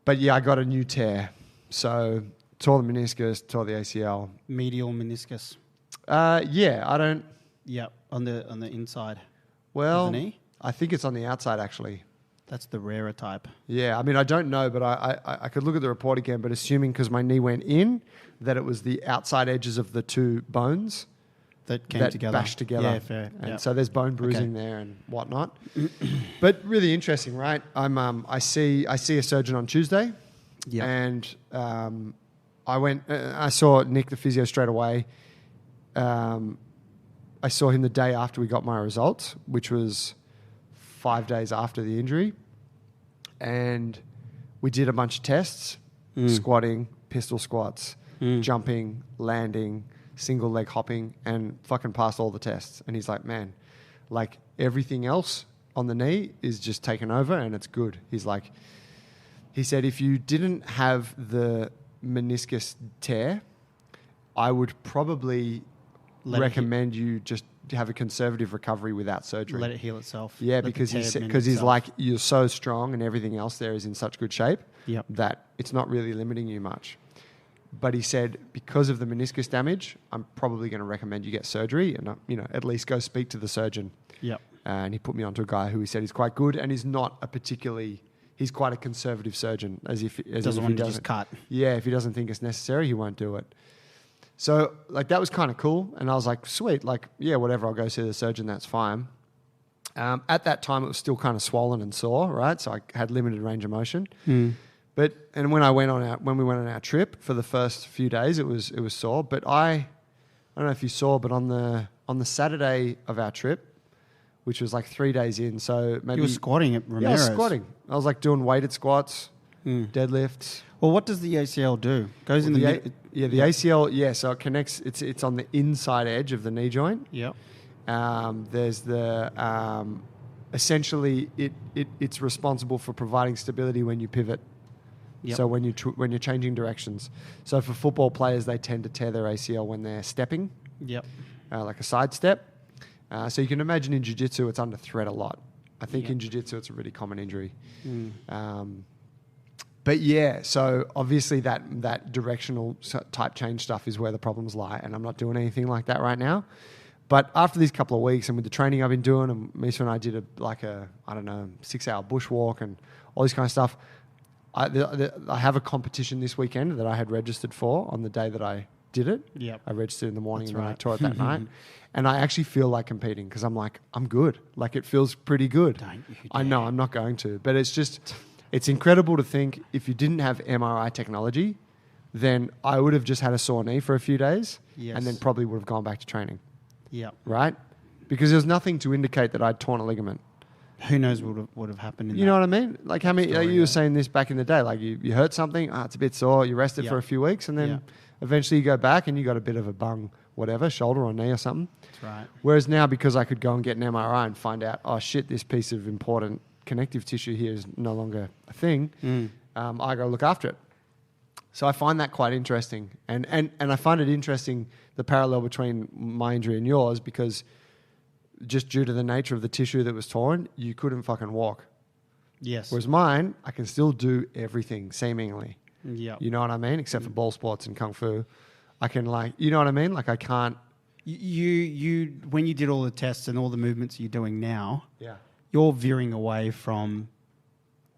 But yeah, I got a new tear. So tore the meniscus, tore the ACL. Medial meniscus. Yeah, I don't... Yep, on the inside Well, of the knee. I think it's on the outside, actually. That's the rarer type. Yeah, I mean, I don't know, but I could look at the report again, but assuming because my knee went in, that it was the outside edges of the two bones That came together. bashed together. Yeah, fair. And so there's bone bruising there and whatnot. But really interesting, right? I see a surgeon on Tuesday. Yeah. And I saw Nick, the physio, straight away. I saw him the day after we got my results, which was 5 days after the injury. And we did a bunch of tests, squatting, pistol squats, jumping, landing, single leg hopping, and fucking passed all the tests. And he's like, man, like everything else on the knee is just taken over and it's good. He said, if you didn't have the meniscus tear, I would probably recommend you just have a conservative recovery without surgery. Let it heal itself. Yeah, Let because the tear mend he's itself. like, you're so strong and everything else there is in such good shape Yep. that it's not really limiting you much. But he said, because of the meniscus damage, I'm probably going to recommend you get surgery and, at least go speak to the surgeon. Yep. And he put me onto a guy who he said is quite good and is not he's quite a conservative surgeon. Doesn't want to just cut. Yeah, if he doesn't think it's necessary, he won't do it. So, that was kind of cool. And I was like, sweet, yeah, whatever, I'll go see the surgeon, that's fine. At that time, it was still kind of swollen and sore, right? So I had limited range of motion. But when we went on our trip for the first few days, it was sore. But I don't know if you saw, but on the Saturday of our trip, which was like 3 days in, so maybe You were squatting at Ramirez. Yeah, I was squatting. I was like doing weighted squats, deadlifts. Well, what does the ACL do? Goes in the the ACL. Yeah, so it connects. It's on the inside edge of the knee joint. Yep. There's the essentially it's responsible for providing stability when you pivot. Yep. So when you're changing directions. So for football players, they tend to tear their ACL when they're stepping. Yep. Like a side step. So you can imagine in jiu-jitsu, it's under threat a lot. I think in jiu-jitsu, it's a really common injury. But yeah, so obviously that directional type change stuff is where the problems lie, and I'm not doing anything like that right now. But after these couple of weeks and with the training I've been doing, and Misa and I did a 6-hour bushwalk and all this kind of stuff, I have a competition this weekend that I had registered for on the day that I did it. Yep. I registered in the morning That's and then I right. tore it that night. And I actually feel like competing because I'm like, I'm good. Like it feels pretty good. Don't you I know I'm not going to, but it's incredible to think if you didn't have MRI technology, then I would have just had a sore knee for a few days and then probably would have gone back to training. Yep. Right? Because there's nothing to indicate that I'd torn a ligament. Who knows what would have happened in You know what I mean? Like how many, story, you were saying this back in the day, like you hurt something, it's a bit sore, you rested for a few weeks and then eventually you go back and you got a bit of a bung, whatever, shoulder or knee or something. That's right. Whereas now, because I could go and get an MRI and find out, oh shit, this piece of important connective tissue here is no longer a thing, I go look after it. So I find that quite interesting. And I find it interesting, the parallel between my injury and yours, because just due to the nature of the tissue that was torn, you couldn't fucking walk. Yes. Whereas mine, I can still do everything, seemingly. Yeah. You know what I mean? Except for ball sports and kung fu. I can you know what I mean? Like I can't. You when you did all the tests and all the movements you're doing now, Yeah. you're veering away from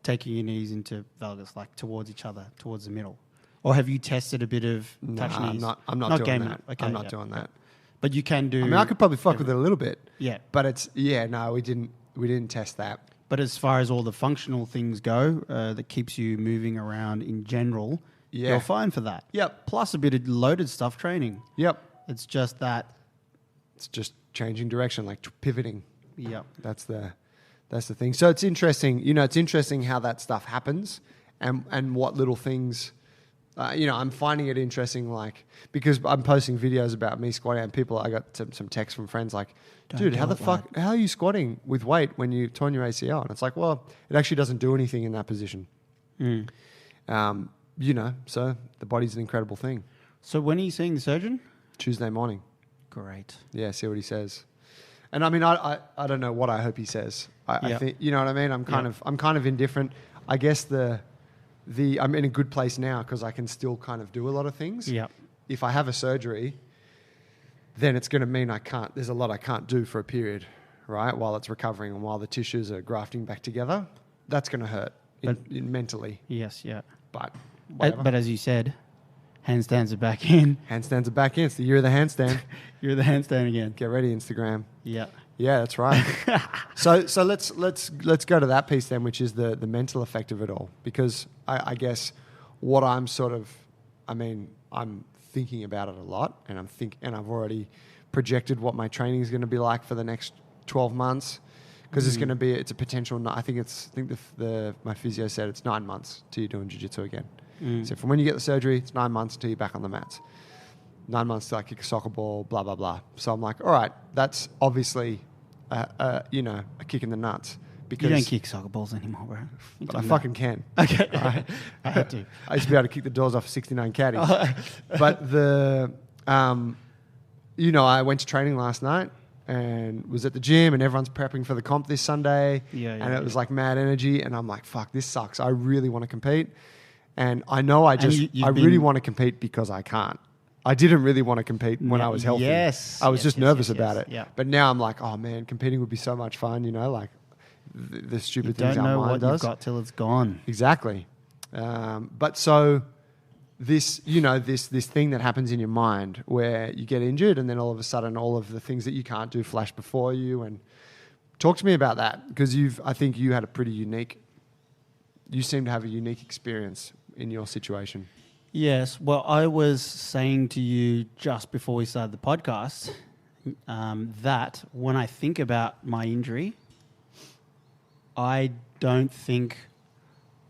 taking your knees into valgus, like towards each other, towards the middle. Or have you tested a bit of touch knees? I'm not doing gaming. that. Okay, I'm not doing that. But you can do. I mean, I could probably fuck with it a little bit. Yeah. But no, we didn't test that. But as far as all the functional things go, that keeps you moving around in general, you're fine for that. Yep. Plus a bit of loaded stuff training. Yep. It's just that. It's just changing direction, like pivoting. Yep. That's the thing. So it's interesting. It's interesting how that stuff happens, and what little things. I'm finding it interesting, like because I'm posting videos about me squatting, and I got some texts from friends like, "Dude, how the fuck? How are you squatting with weight when you torn your ACL?" And it's like, well, it actually doesn't do anything in that position. So the body's an incredible thing. So when are you seeing the surgeon? Tuesday morning. Great. Yeah, see what he says. And I mean, I don't know what I hope he says. I think, you know what I mean? I'm kind of indifferent. I guess I'm in a good place now because I can still kind of do a lot of things. Yeah. If I have a surgery, then it's going to mean there's a lot I can't do for a period, right? While it's recovering and while the tissues are grafting back together, that's going to hurt mentally. Yes, yeah. But whatever. But as you said, handstands are back in. Handstands are back in. It's the year of the handstand. You're the handstand again. Get ready, Instagram. Yeah. Yeah, that's right. So let's go to that piece then, which is the mental effect of it all. Because I guess what I'm I'm thinking about it a lot, and I've already projected what my training is going to be like for the next 12 months, because it's a potential. I think my physio said it's 9 months till you're doing jiu-jitsu again. So from when you get the surgery, it's 9 months until you're back on the mats. 9 months till I kick a soccer ball, blah, blah, blah. So I'm like, all right, that's obviously, a kick in the nuts. Because you don't kick soccer balls anymore, bro. But I fucking can. Okay. Right? I had to. I used to be able to kick the doors off 69 caddies. But I went to training last night and was at the gym, and everyone's prepping for the comp this Sunday. And it was like mad energy. And I'm like, fuck, this sucks. I really want to compete. And I know I really want to compete because I can't. I didn't really want to compete when I was healthy. Yes. I was just nervous about it. Yeah. But now I'm like, oh man, competing would be so much fun, like the stupid things You don't our know mind what does. you've got till it's gone. Exactly. But so this thing that happens in your mind where you get injured and then all of a sudden all of the things that you can't do flash before you. And talk to me about that, because I think you had you seem to have a unique experience in your situation. Yes. Well, I was saying to you just before we started the podcast that when I think about my injury, I don't think,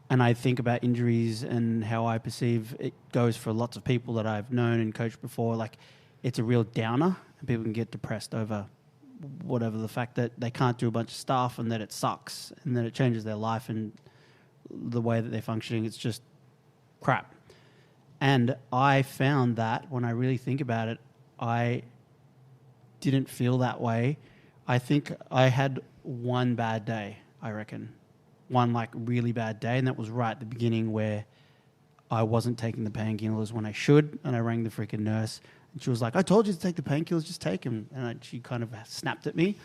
and I think about injuries and how I perceive it goes for lots of people that I've known and coached before, like it's a real downer, and people can get depressed over whatever, the fact that they can't do a bunch of stuff and that it sucks and that it changes their life and the way that they're functioning. It's just crap. And I found that when I really think about it, I didn't feel that way. I think I had one bad day, I reckon. One like really bad day, and that was right at the beginning where I wasn't taking the painkillers when I should, and I rang the freaking nurse, and she was like, I told you to take the painkillers, just take them. And she kind of snapped at me.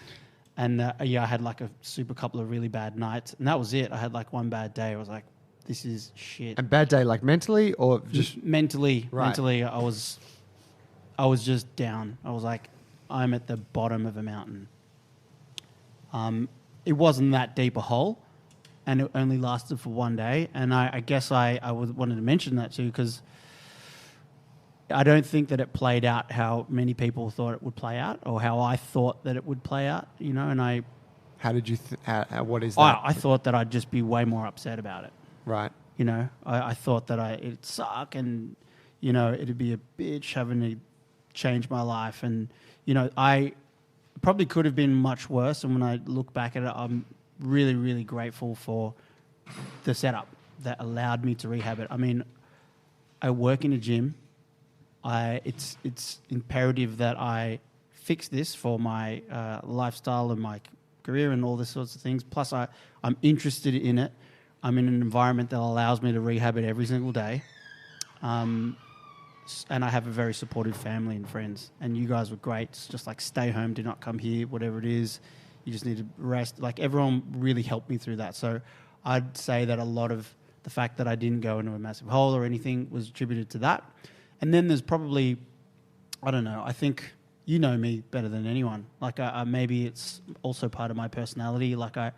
And I had like a super couple of really bad nights, and that was it. I had like one bad day. I was like, this is shit. And bad day, like mentally or just mentally? Right. Mentally, I was just down. I was like, I'm at the bottom of a mountain. It wasn't that deep a hole, and it only lasted for one day. And I guess I wanted to mention that too, because I don't think that it played out how many people thought it would play out, or how I thought that it would play out. And I. How did you? What is that? I thought that I'd just be way more upset about it. Right. I thought that it'd suck, and it'd be a bitch having to change my life, and I probably could have been much worse. And when I look back at it, I'm really, really grateful for the setup that allowed me to rehab it. I mean, I work in a gym. It's imperative that I fix this for my lifestyle and my career and all this sorts of things. Plus, I'm interested in it. I'm in an environment that allows me to rehab it every single day. And I have a very supportive family and friends. And you guys were great. It's just like, stay home, do not come here, whatever it is. You just need to rest. Like, everyone really helped me through that. So I'd say that a lot of the fact that I didn't go into a massive hole or anything was attributed to that. And then there's probably, I don't know, I think you know me better than anyone. Like, maybe it's also part of my personality. Like, I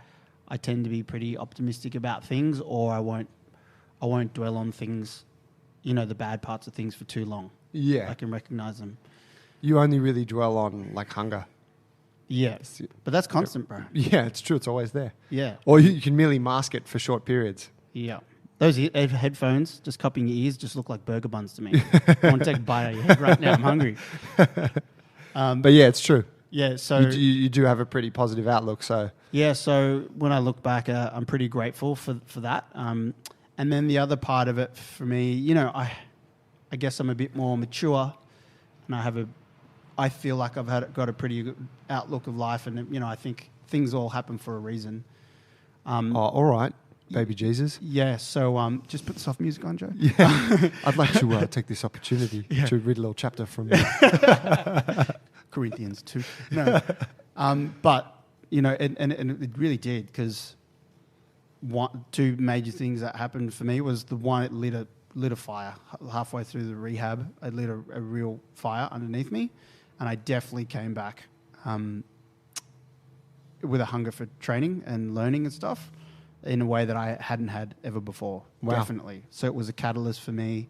tend to be pretty optimistic about things, or I won't dwell on things, the bad parts of things for too long. Yeah. I can recognize them. You only really dwell on like hunger. Yeah. But that's constant, bro. Yeah, it's true. It's always there. Yeah. Or you can merely mask it for short periods. Yeah. Those headphones, just cupping your ears, just look like burger buns to me. I want to take a bite out of your head right now. I'm hungry. But yeah, it's true. Yeah, so you do have a pretty positive outlook. So yeah, so when I look back, I'm pretty grateful for that. And then the other part of it for me, I guess I'm a bit more mature, and I have a I feel like I've got a pretty good outlook of life, and I think things all happen for a reason. All right, baby Jesus. Yeah. So just put the soft music on, Joe. Yeah, I'd like to take this opportunity to read a little chapter from Corinthians 2. No. But, and it really did, because two major things that happened for me was the one, it lit a fire halfway through the rehab. It lit a real fire underneath me, and I definitely came back with a hunger for training and learning and stuff in a way that I hadn't had ever before. Wow. Definitely. So it was a catalyst for me.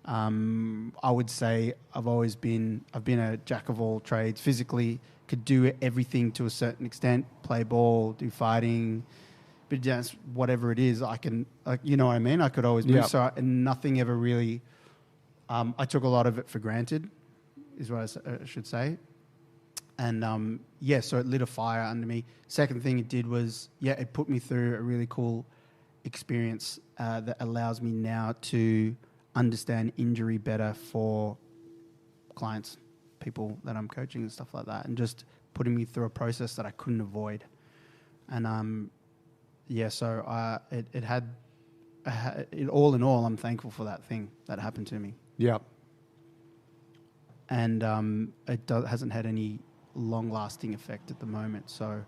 I would say I've been a jack of all trades. Physically, could do everything to a certain extent, play ball, do fighting, but just whatever it is, I can, you know what I mean? I could always move. Yep. So nothing ever really, I took a lot of it for granted, is what I should say. And so it lit a fire under me. Second thing it did was, it put me through a really cool experience that allows me now to understand injury better for clients, people that I'm coaching and stuff like that, and just putting me through a process that I couldn't avoid. And so it had all in all, I'm thankful for that thing that happened to me. Yeah. And hasn't had any long-lasting effect at the moment. So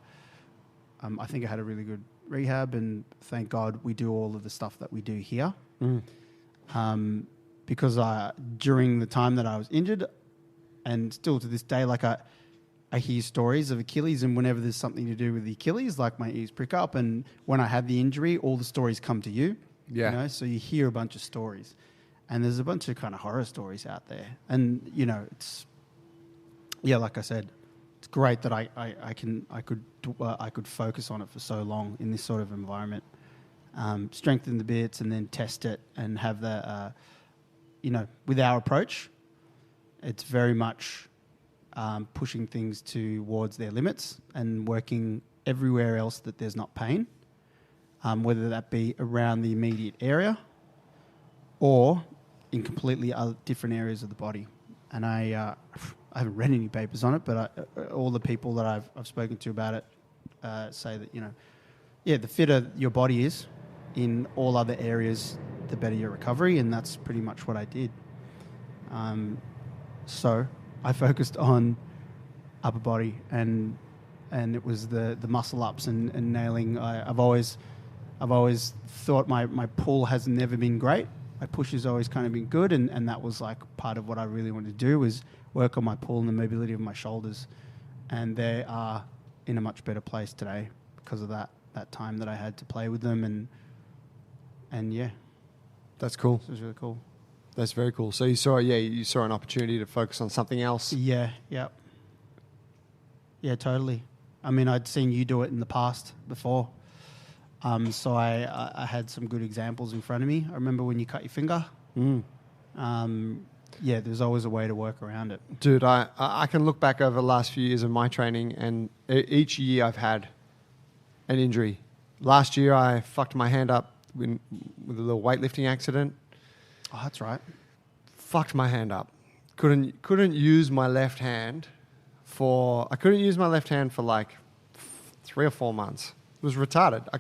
I think I had a really good rehab, and thank God we do all of the stuff that we do here. Because during the time that I was injured, and still to this day, like I hear stories of Achilles, and whenever there's something to do with the Achilles, like my ears prick up, and when I had the injury, all the stories come to you. Yeah. So you hear a bunch of stories, and there's a bunch of kind of horror stories out there. And it's like I said, it's great that I could focus on it for so long in this sort of environment, strengthen the bits, and then test it, and have the with our approach, it's very much pushing things towards their limits and working everywhere else that there's not pain, whether that be around the immediate area or in completely other different areas of the body. And I haven't read any papers on it, but all the people that I've spoken to about it say that, the fitter your body is in all other areas, the better your recovery, and that's pretty much what I did. So I focused on upper body, and it was the muscle ups and nailing. I've always thought my pull has never been great. My push has always kind of been good, and that was like part of what I really wanted to do, was work on my pull and the mobility of my shoulders, and they are in a much better place today because of that time that I had to play with them, and yeah. That's cool. It was really cool. That's very cool. So you saw an opportunity to focus on something else. Yeah, totally. I mean, I'd seen you do it in the past before, so I had some good examples in front of me. I remember when you cut your finger. There's always a way to work around it. Dude, I can look back over the last few years of my training, and each year I've had an injury. Last year I fucked my hand up with a little weightlifting accident. Oh, that's right. Fucked my hand up. Couldn't use my left hand for like 3 or 4 months. It was retarded. I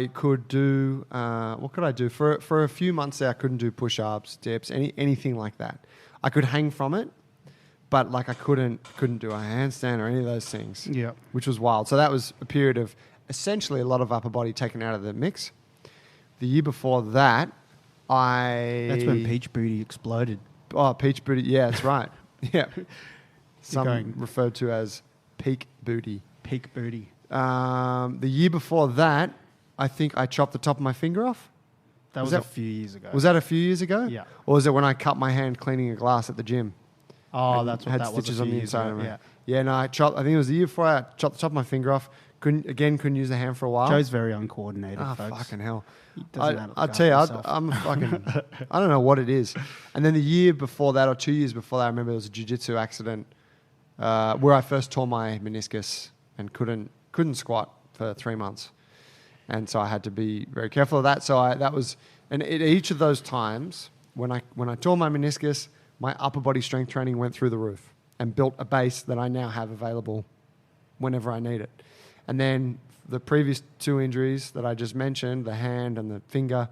could do what could I do for a few months there? I couldn't do push-ups, dips, anything like that. I could hang from it, but like I couldn't do a handstand or any of those things. Yeah, which was wild. So that was a period of essentially a lot of upper body taken out of the mix. The year before that, that's when Peach Booty exploded. Oh, Peach Booty. Yeah, that's right. Yeah. Some referred to as peak booty. Peak Booty. The year before that, I think I chopped the top of my finger off. That was a few years ago. Was that a few years ago? Yeah. Or was it when I cut my hand cleaning a glass at the gym? Oh, that's what had that was. Stitches on the inside of it. Yeah. Yeah, no, I think it was the year before I chopped the top of my finger off. Couldn't use the hand for a while. Joe's very uncoordinated, folks. Fucking hell. He doesn't know how to I'll look tell you, after himself. I'm fucking, I don't know what it is. And then the year before that, or 2 years before that, I remember there was a jiu-jitsu accident where I first tore my meniscus and couldn't squat for 3 months. And so I had to be very careful of that. So and at each of those times, when I tore my meniscus, my upper body strength training went through the roof. and built a base that I now have available whenever I need it. And then the previous 2 injuries that I just mentioned, the hand and the finger,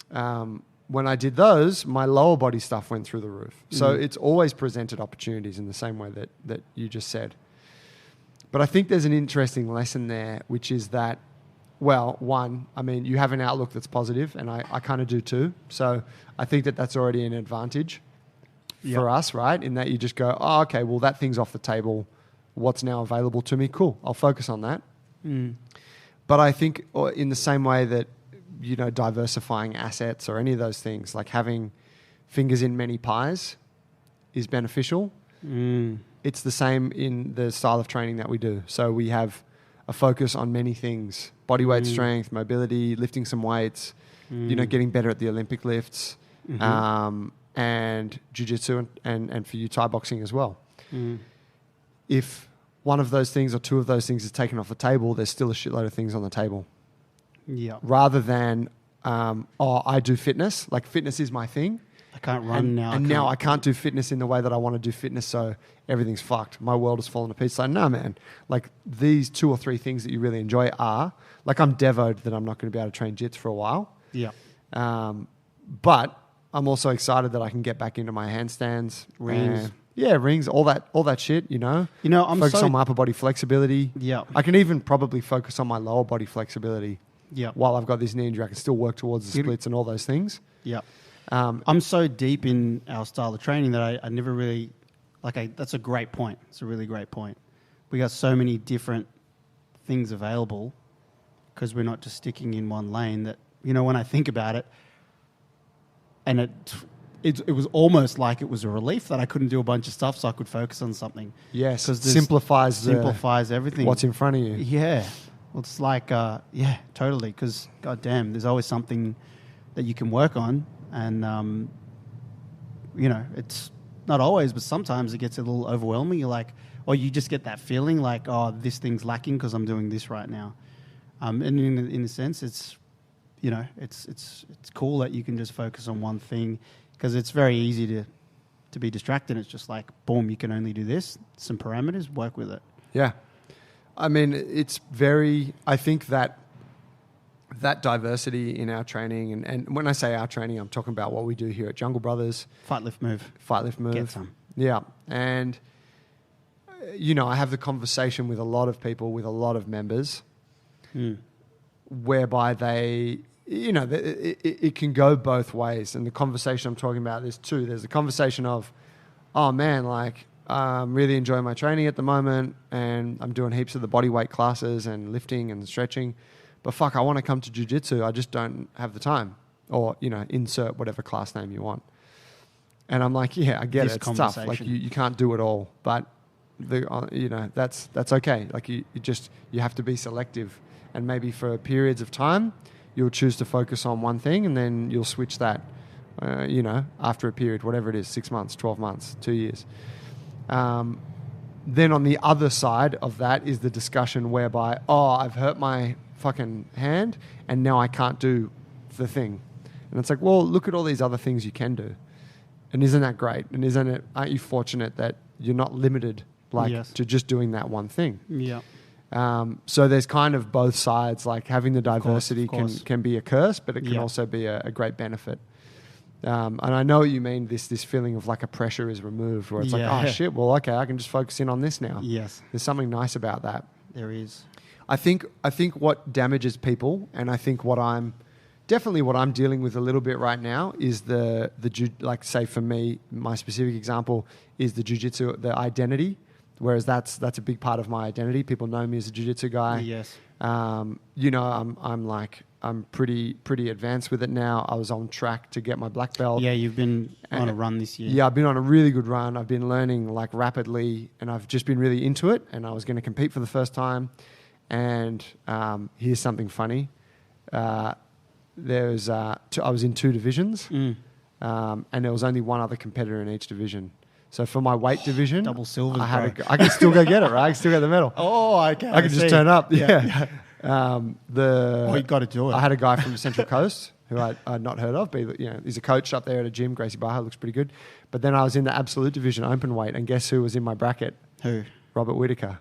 when I did those, my lower body stuff went through the roof. So it's always presented opportunities in the same way that you just said. But I think there's an interesting lesson there, which is that, well, one, I mean, you have an outlook that's positive, and I kind of do too. So I think that's already an advantage for us, right? In that you just go, oh, okay, well, that thing's off the table. What's now available to me? Cool, I'll focus on that. But I think in the same way that, you know, diversifying assets or any of those things, like having fingers in many pies is beneficial. It's the same in the style of training that we do. So we have a focus on many things: body weight strength, mobility, lifting some weights, you know, getting better at the Olympic lifts, and jiu-jitsu and for you, Thai boxing as well. If one of those things or 2 of those things is taken off the table, there's still a shitload of things on the table. Yeah. Rather than, I do fitness. Like, fitness is my thing. I can't run now. And now I can't do fitness in the way that I want to do fitness, so everything's fucked. My world has fallen to pieces. Like, no, man. Like, these 2 or 3 things that you really enjoy are, like, I'm devoed that I'm not going to be able to train jits for a while. Yeah. But I'm also excited that I can get back into my handstands. Rings. Rings, all that shit, you know. You know, I'm focus so... on my upper body flexibility. Yeah. I can even probably focus on my lower body flexibility. Yeah. While I've got this knee injury, I can still work towards the splits and all those things. Yeah. I'm so deep in our style of training that I never really, that's a great point. It's a really great point. We got so many different things available because we're not just sticking in one lane that, you know, when I think about it, and it was almost like it was a relief that I couldn't do a bunch of stuff so I could focus on something. Yes, because simplifies everything. What's in front of you. Yeah. Well, it's like, totally, because, goddamn, there's always something that you can work on. And, you know, it's not always, but sometimes it gets a little overwhelming. You're like, or you just get that feeling like, oh, this thing's lacking because I'm doing this right now. And in a sense, it's, you know, it's cool that you can just focus on one thing because it's very easy to be distracted. It's just like, boom, you can only do this, some parameters, work with it. Yeah. I mean, I think that diversity in our training, and when I say our training, I'm talking about what we do here at Jungle Brothers. Fight, lift, move. Get some. Yeah. And, you know, I have the conversation with a lot of people, with a lot of members, whereby they, you know, it can go both ways. And the conversation I'm talking about, there's 2. There's the conversation of, oh, man, like, I'm really enjoying my training at the moment, and I'm doing heaps of the body weight classes and lifting and stretching. But fuck, I want to come to jiu-jitsu. I just don't have the time. Or, you know, insert whatever class name you want. And I'm like, yeah, I get it. It's tough. Like, you can't do it all. But, you know, that's okay. Like, you have to be selective. And maybe for periods of time, you'll choose to focus on one thing, and then you'll switch that, you know, after a period, whatever it is, 6 months, 12 months, 2 years. Then on the other side of that is the discussion whereby, oh, I've hurt my fucking hand and now I can't do the thing. And it's like, well, look at all these other things you can do. And isn't that great? And aren't you fortunate that you're not limited to just doing that one thing? Yeah. So there's kind of both sides, like having the diversity of course. can be a curse, but it can also be a great benefit. And I know what you mean, this feeling of like a pressure is removed where it's like, oh shit, well, okay, I can just focus in on this now. Yes. There's something nice about that. There is. I think what damages people, and I think what I'm dealing with a little bit right now is like, say for me, my specific example is the jiu-jitsu, the identity, whereas that's a big part of my identity. People know me as a jiu-jitsu guy. Yes. You know, I'm pretty advanced with it now. I was on track to get my black belt. Yeah, you've been on a run this year. Yeah, I've been on a really good run. I've been learning like rapidly, and I've just been really into it. And I was going to compete for the first time. And here's something funny. I was in 2 divisions, and there was only one other competitor in each division. So for my weight division, double silver. I can still go get it, right? I can still get the medal. Oh, okay. I can just turn up. Yeah. You got to do it. I had a guy from the Central Coast who I'd not heard of. But, he's a coach up there at a gym. Gracie Barra looks pretty good. But then I was in the absolute division open weight, and guess who was in my bracket? Who? Robert Whittaker.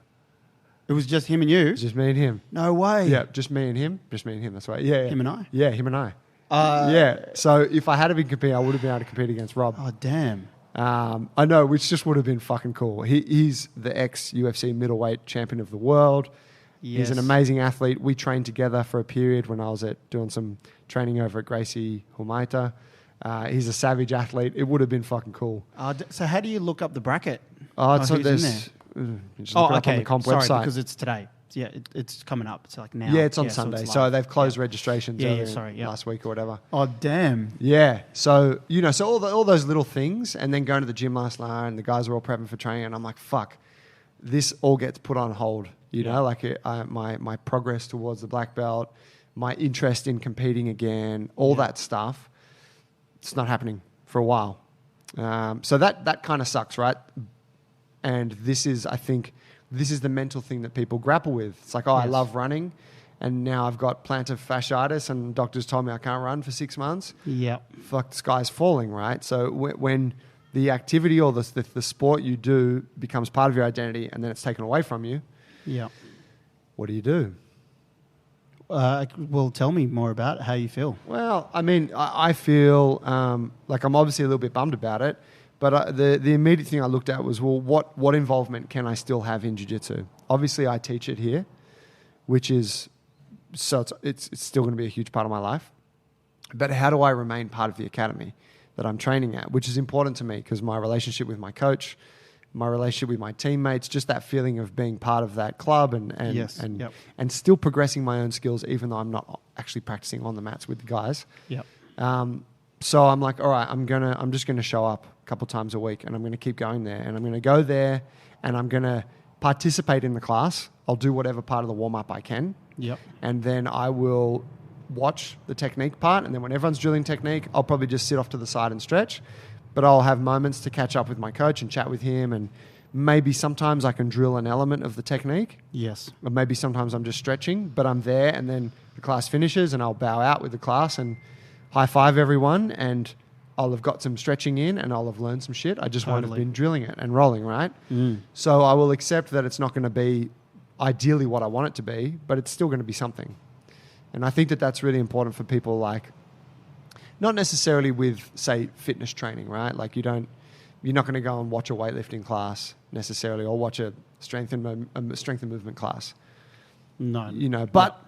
It was just him and you? It was just me and him. No way. Yeah, just me and him. Just me and him. That's right. Yeah, Him and I? Yeah, him and I. Yeah. So if I had been competing, I would have been able to compete against Rob. Oh, damn. I know, which just would have been fucking cool. He's the ex-UFC middleweight champion of the world. Yes. He's an amazing athlete. We trained together for a period when I was doing some training over at Gracie Humaita. He's a savage athlete. It would have been fucking cool. So how do you look up the bracket? It's who's in there's. there? Just look it up on the comp website. Because it's today. Yeah, it's coming up. It's like now. Yeah, it's on Sunday. it's So live. they've closed registrations Yeah. last week or whatever. Oh, damn. Yeah. So, so all those little things, and then going to the gym last night, and the guys were all prepping for training, and I'm like, fuck, this all gets put on hold. My progress towards the black belt, my interest in competing again, all that stuff, it's not happening for a while. So that kind of sucks, right? And I think this is the mental thing that people grapple with. It's like, I love running, and now I've got plantar fasciitis, and doctors told me I can't run for 6 months. Yeah. Fuck, the sky's falling, right? So when the activity or the sport you do becomes part of your identity, and then it's taken away from you, what do you do? Well, tell me more about how you feel. Well, I mean, I feel like I'm obviously a little bit bummed about it. But the immediate thing I looked at was, well, what involvement can I still have in jiu-jitsu? Obviously, I teach it here, which is, so it's still going to be a huge part of my life. But how do I remain part of the academy that I'm training at, which is important to me because my relationship with my coach, my relationship with my teammates, just that feeling of being part of that club and still progressing my own skills, even though I'm not actually practicing on the mats with the guys. Yep. So I'm like, all right, I'm just gonna show up a couple times a week, and I'm gonna keep going there, and I'm gonna go there, and I'm gonna participate in the class. I'll do whatever part of the warm up I can. Yep. And then I will watch the technique part, and then when everyone's drilling technique, I'll probably just sit off to the side and stretch. But I'll have moments to catch up with my coach and chat with him, and maybe sometimes I can drill an element of the technique. Yes. Or maybe sometimes I'm just stretching, but I'm there, and then the class finishes, and I'll bow out with the class and high five everyone, and I'll have got some stretching in, and I'll have learned some shit. I just won't have been drilling it and rolling, right? So I will accept that it's not going to be ideally what I want it to be, but it's still going to be something. And I think that that's really important for people, like, not necessarily with, say, fitness training, right? Like you're not going to go and watch a weightlifting class necessarily, or watch a strength and movement class. No. But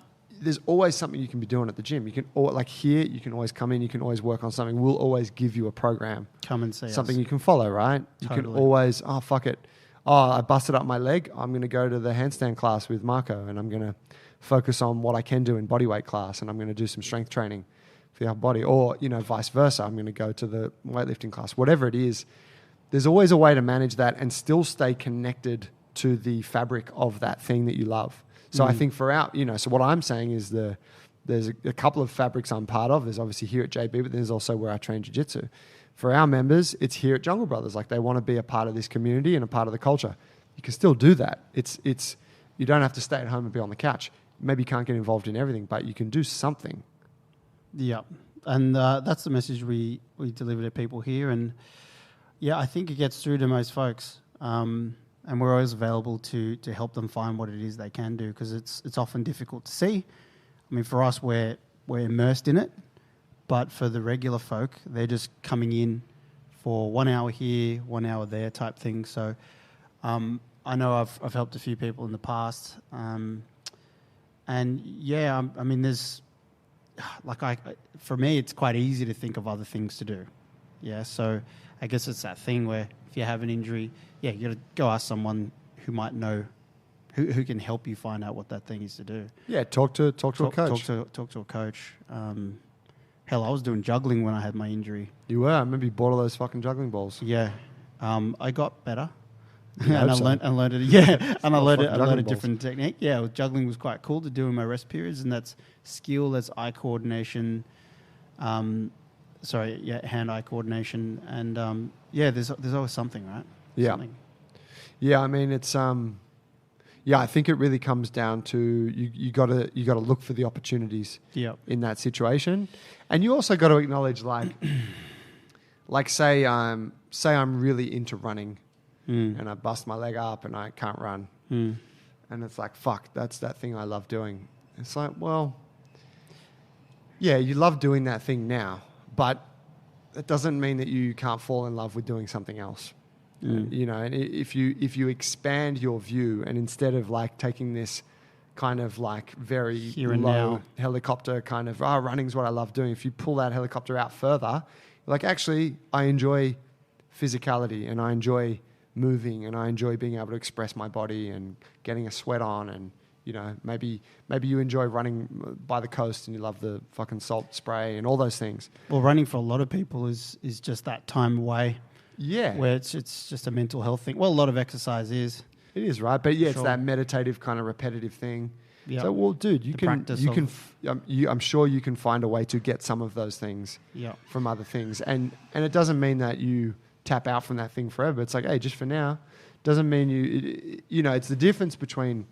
there's always something you can be doing at the gym. You can, like here, you can always come in, you can always work on something. We'll always give you a program. Come and see something us. You can follow, right? You can always, fuck it. I busted up my leg. I'm going to go to the handstand class with Marco, and I'm going to focus on what I can do in bodyweight class, and I'm going to do some strength training for the upper body, or, vice versa. I'm going to go to the weightlifting class. Whatever it is, there's always a way to manage that and still stay connected to the fabric of that thing that you love. So I think so what I'm saying is there's a couple of fabrics I'm part of. There's obviously here at JB, but there's also where I train jiu-jitsu. For our members, it's here at Jungle Brothers. Like, they want to be a part of this community and a part of the culture. You can still do that. It's you don't have to stay at home and be on the couch. Maybe you can't get involved in everything, but you can do something. Yeah. And that's the message we deliver to people here. And yeah, I think it gets through to most folks. And we're always available to help them find what it is they can do, because it's often difficult to see. I mean, for us, we're immersed in it, but for the regular folk, they're just coming in for 1 hour here, 1 hour there type thing. So I know I've helped a few people in the past, and yeah, I mean, there's for me, it's quite easy to think of other things to do. Yeah, so I guess it's that thing where if you have an injury, you got to go ask someone who might know, who can help you find out what that thing is to do. Yeah, talk to a coach. Talk to a coach. Hell, I was doing juggling when I had my injury. You were. I remember you bought all those fucking juggling balls. Yeah, I got better. Yeah, and I learned it. Yeah, and I learned a balls. different technique. Yeah, juggling was quite cool to do in my rest periods, and that's skill, that's eye coordination. Hand-eye coordination, and there's always something, right? Yeah. Something. Yeah, I mean, it's yeah, I think it really comes down to you got to look for the opportunities Yep. in that situation, and you also got to acknowledge like say I'm really into running, and I bust my leg up and I can't run, and it's like fuck, that's that thing I love doing. It's like, well, yeah, you love doing that thing now, but it doesn't mean that you can't fall in love with doing something else. You know, and if you expand your view, and instead of like taking this kind of like very Here and low now. helicopter kind of running's what I love doing, if you pull that helicopter out further, like actually I enjoy physicality and I enjoy moving and I enjoy being able to express my body and getting a sweat on, and you know, maybe you enjoy running by the coast and you love the fucking salt spray and all those things. Well, running for a lot of people is just that time away Yeah, where it's just a mental health thing. Well, a lot of exercise is. it is, right? But yeah, it's Sure. that meditative kind of repetitive thing. Yeah. So, well, dude, you The can, practice you of- can, I'm sure you can find a way to get some of those things Yeah. from other things, and it doesn't mean that you tap out from that thing forever. It's like, hey, just for now, doesn't mean you know, it's the difference between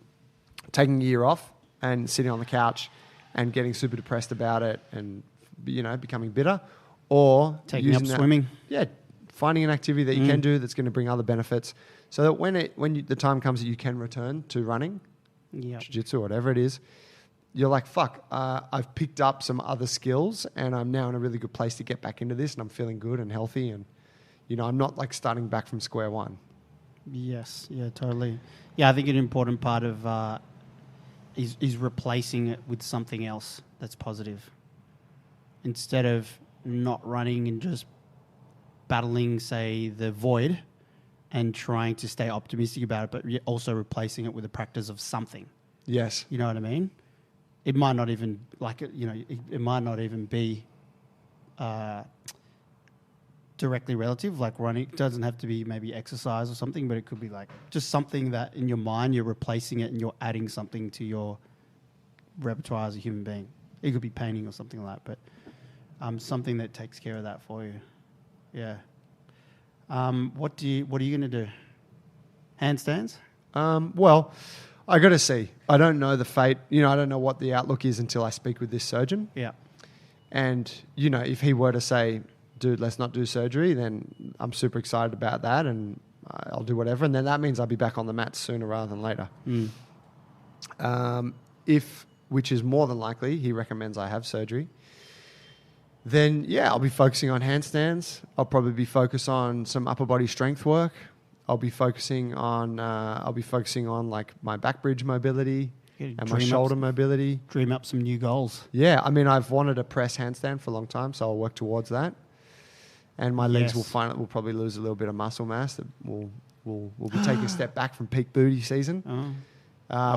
taking a year off and sitting on the couch and getting super depressed about it and, you know, becoming bitter, or Taking up using that- swimming. yeah, finding an activity that you can do that's going to bring other benefits, so that when the time comes that you can return to running, Yeah. jiu-jitsu, whatever it is, you're like, fuck, I've picked up some other skills and I'm now in a really good place to get back into this, and I'm feeling good and healthy, and you know, I'm not like starting back from square one. Yes. Yeah. Totally. Yeah. I think an important part of is replacing it with something else that's positive, instead of not running and just battling, say, the void, and trying to stay optimistic about it, but also replacing it with a practice of something. Yes. You know what I mean? It might not even it might not even be directly relative, like running. It doesn't have to be maybe exercise or something, but it could be like just something that in your mind you're replacing it and you're adding something to your repertoire as a human being. It could be painting or something like that, but something that takes care of that for you. Yeah. What are you going to do? Handstands? Well, I got to see. I don't know the fate. You know, I don't know what the outlook is until I speak with this surgeon. Yeah. And, you know, if he were to say, dude, let's not do surgery, then I'm super excited about that and I'll do whatever. And then that means I'll be back on the mat sooner rather than later. Which is more than likely, he recommends I have surgery, then yeah, I'll be focusing on handstands. I'll probably be focused on some upper body strength work. I'll be focusing on like my back bridge mobility Yeah, and my dream shoulder up- mobility. Dream up some new goals. Yeah, I mean, I've wanted a press handstand for a long time, so I'll work towards that. And my legs Yes. will probably lose a little bit of muscle mass. That we'll be taking a step back from peak booty season,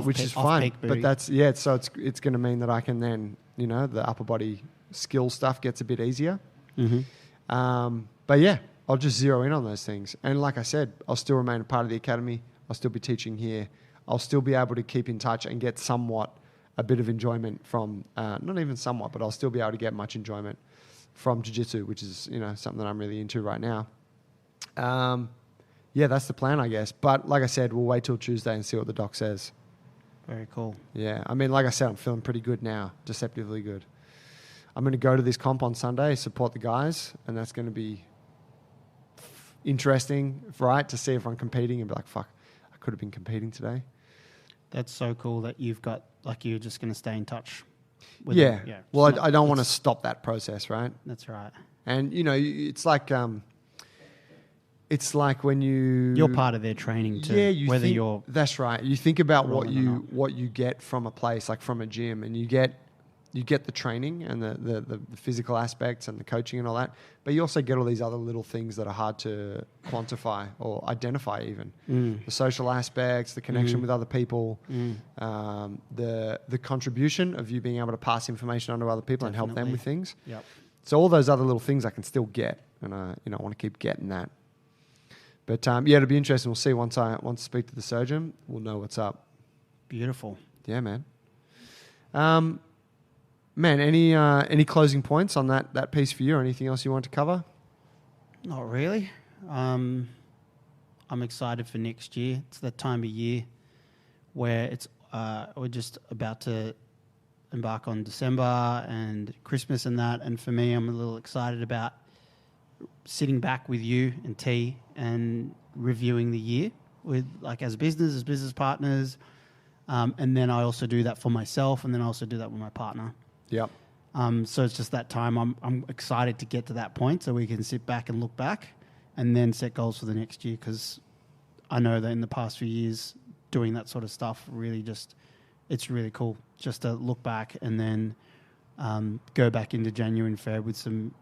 which is off fine. peak But booty. that's it's going to mean that I can then, you know, the upper body skill stuff gets a bit easier. But yeah, I'll just zero in on those things. And like I said, I'll still remain a part of the academy. I'll still be teaching here. I'll still be able to keep in touch and get somewhat a bit of enjoyment from, not even somewhat, but I'll still be able to get much enjoyment from jiu-jitsu, which is, you know, something that I'm really into right now. Yeah, that's the plan, I guess. But like I said, we'll wait till Tuesday and see what the doc says. Very cool. Yeah, I mean, like I said, I'm feeling pretty good now, deceptively good. I'm going to go to this comp on Sunday, support the guys, and that's going to be interesting, right, to see everyone competing and be like, fuck, I could have been competing today. That's so cool that you've got, like, you're just going to stay in touch with Yeah. them. Well, It's not- I don't want to stop that process, right? That's right. And, you know, it's like when you... You're part of their training too. Yeah, you whether think, you're that's right. You think about what rolling or you get from a place, like from a gym, and you get the training and the physical aspects and the coaching and all that, but you also get all these other little things that are hard to quantify or identify even. The social aspects, the connection with other people, the contribution of you being able to pass information on to other people and help them Definitely. with things. Yep. So all those other little things I can still get, and I want to keep getting that. But yeah, it'll be interesting. We'll see once I speak to the surgeon. We'll know what's up. Beautiful. Yeah, man. Man, any closing points on that piece for you, or anything else you want to cover? Not really. I'm excited for next year. It's that time of year where it's we're just about to embark on December and Christmas and that. And for me, I'm a little excited about sitting back with you and T and reviewing the year with like as business partners. And then I also do that for myself, and then I also do that with my partner. Yep. So it's just that time. I'm excited to get to that point so we can sit back and look back and then set goals for the next year, because I know that in the past few years doing that sort of stuff really just, it's really cool just to look back and then go back into January and Feb with some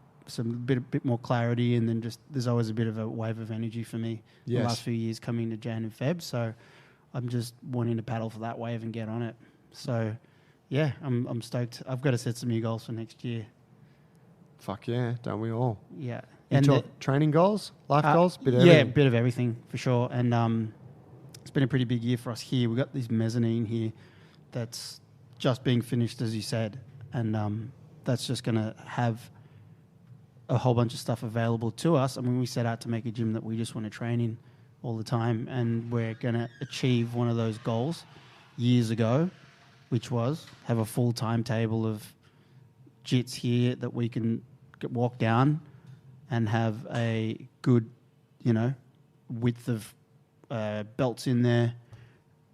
bit more clarity, and then just there's always a bit of a wave of energy for me the last few years coming into Jan and Feb. So I'm just wanting to paddle for that wave and get on it. So yeah, I'm stoked. I've got to set some new goals for next year. Fuck yeah, don't we all? Yeah. You And talk training goals, life goals, bit of yeah, a everything. bit of everything for sure. And it's been a pretty big year for us here. We've got this mezzanine here that's just being finished, as you said, and that's just going to have a whole bunch of stuff available to us. I mean, we set out to make a gym that we just want to train in all the time, and we're going to achieve one of those goals years ago, which was have a full timetable of jits here that we can walk down and have a good, width of belts in there,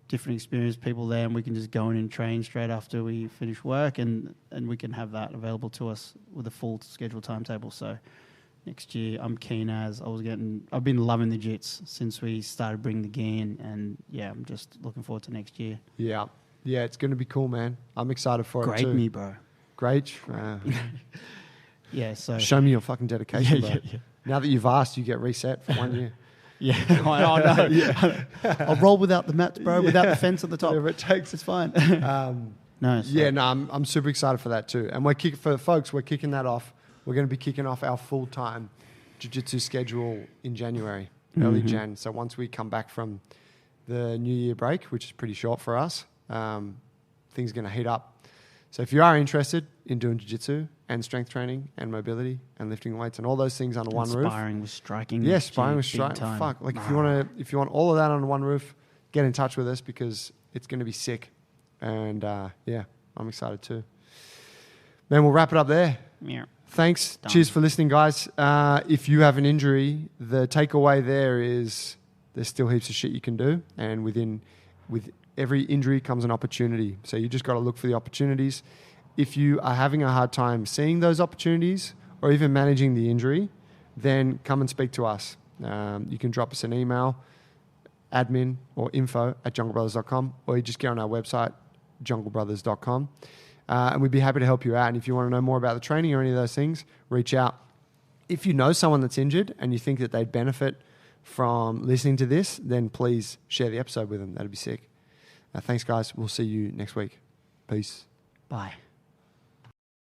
different experienced people there, and we can just go in and train straight after we finish work, and we can have that available to us with a full schedule timetable. So next year I'm keen as I've been loving the jits since we started bringing the gi in, and yeah, I'm just looking forward to next year. Yeah, it's going to be cool, man. I'm excited for it too. Grade me, bro. Great. Yeah, so Show me your fucking dedication, bro. yeah. Now that you've asked, you get reset for 1 year. Yeah, I know. I'll roll without the mats, bro, without the fence at the top. Whatever it takes. It's fine. No, So- I'm super excited for that too. And we're kicking that off. We're going to be kicking off our full-time jiu-jitsu schedule in January, early Jan. So once we come back from the New Year break, which is pretty short for us, things are going to heat up. So if you are interested in doing jiu-jitsu and strength training and mobility and lifting weights and all those things under one roof. Sparring with striking. Yeah, sparring with big striking. time. Fuck. Like if you want all of that under one roof, get in touch with us because it's going to be sick. And yeah, I'm excited too. Then we'll wrap it up there. Yeah. Thanks. Done. Cheers for listening, guys. If you have an injury, the takeaway there is there's still heaps of shit you can do. And with every injury comes an opportunity. So you just got to look for the opportunities. If you are having a hard time seeing those opportunities or even managing the injury, then come and speak to us. You can drop us an email, admin or info@junglebrothers.com, or you just get on our website, junglebrothers.com. And we'd be happy to help you out. And if you want to know more about the training or any of those things, reach out. If you know someone that's injured and you think that they'd benefit from listening to this, then please share the episode with them. That'd be sick. Thanks, guys. We'll see you next week. Peace. Bye.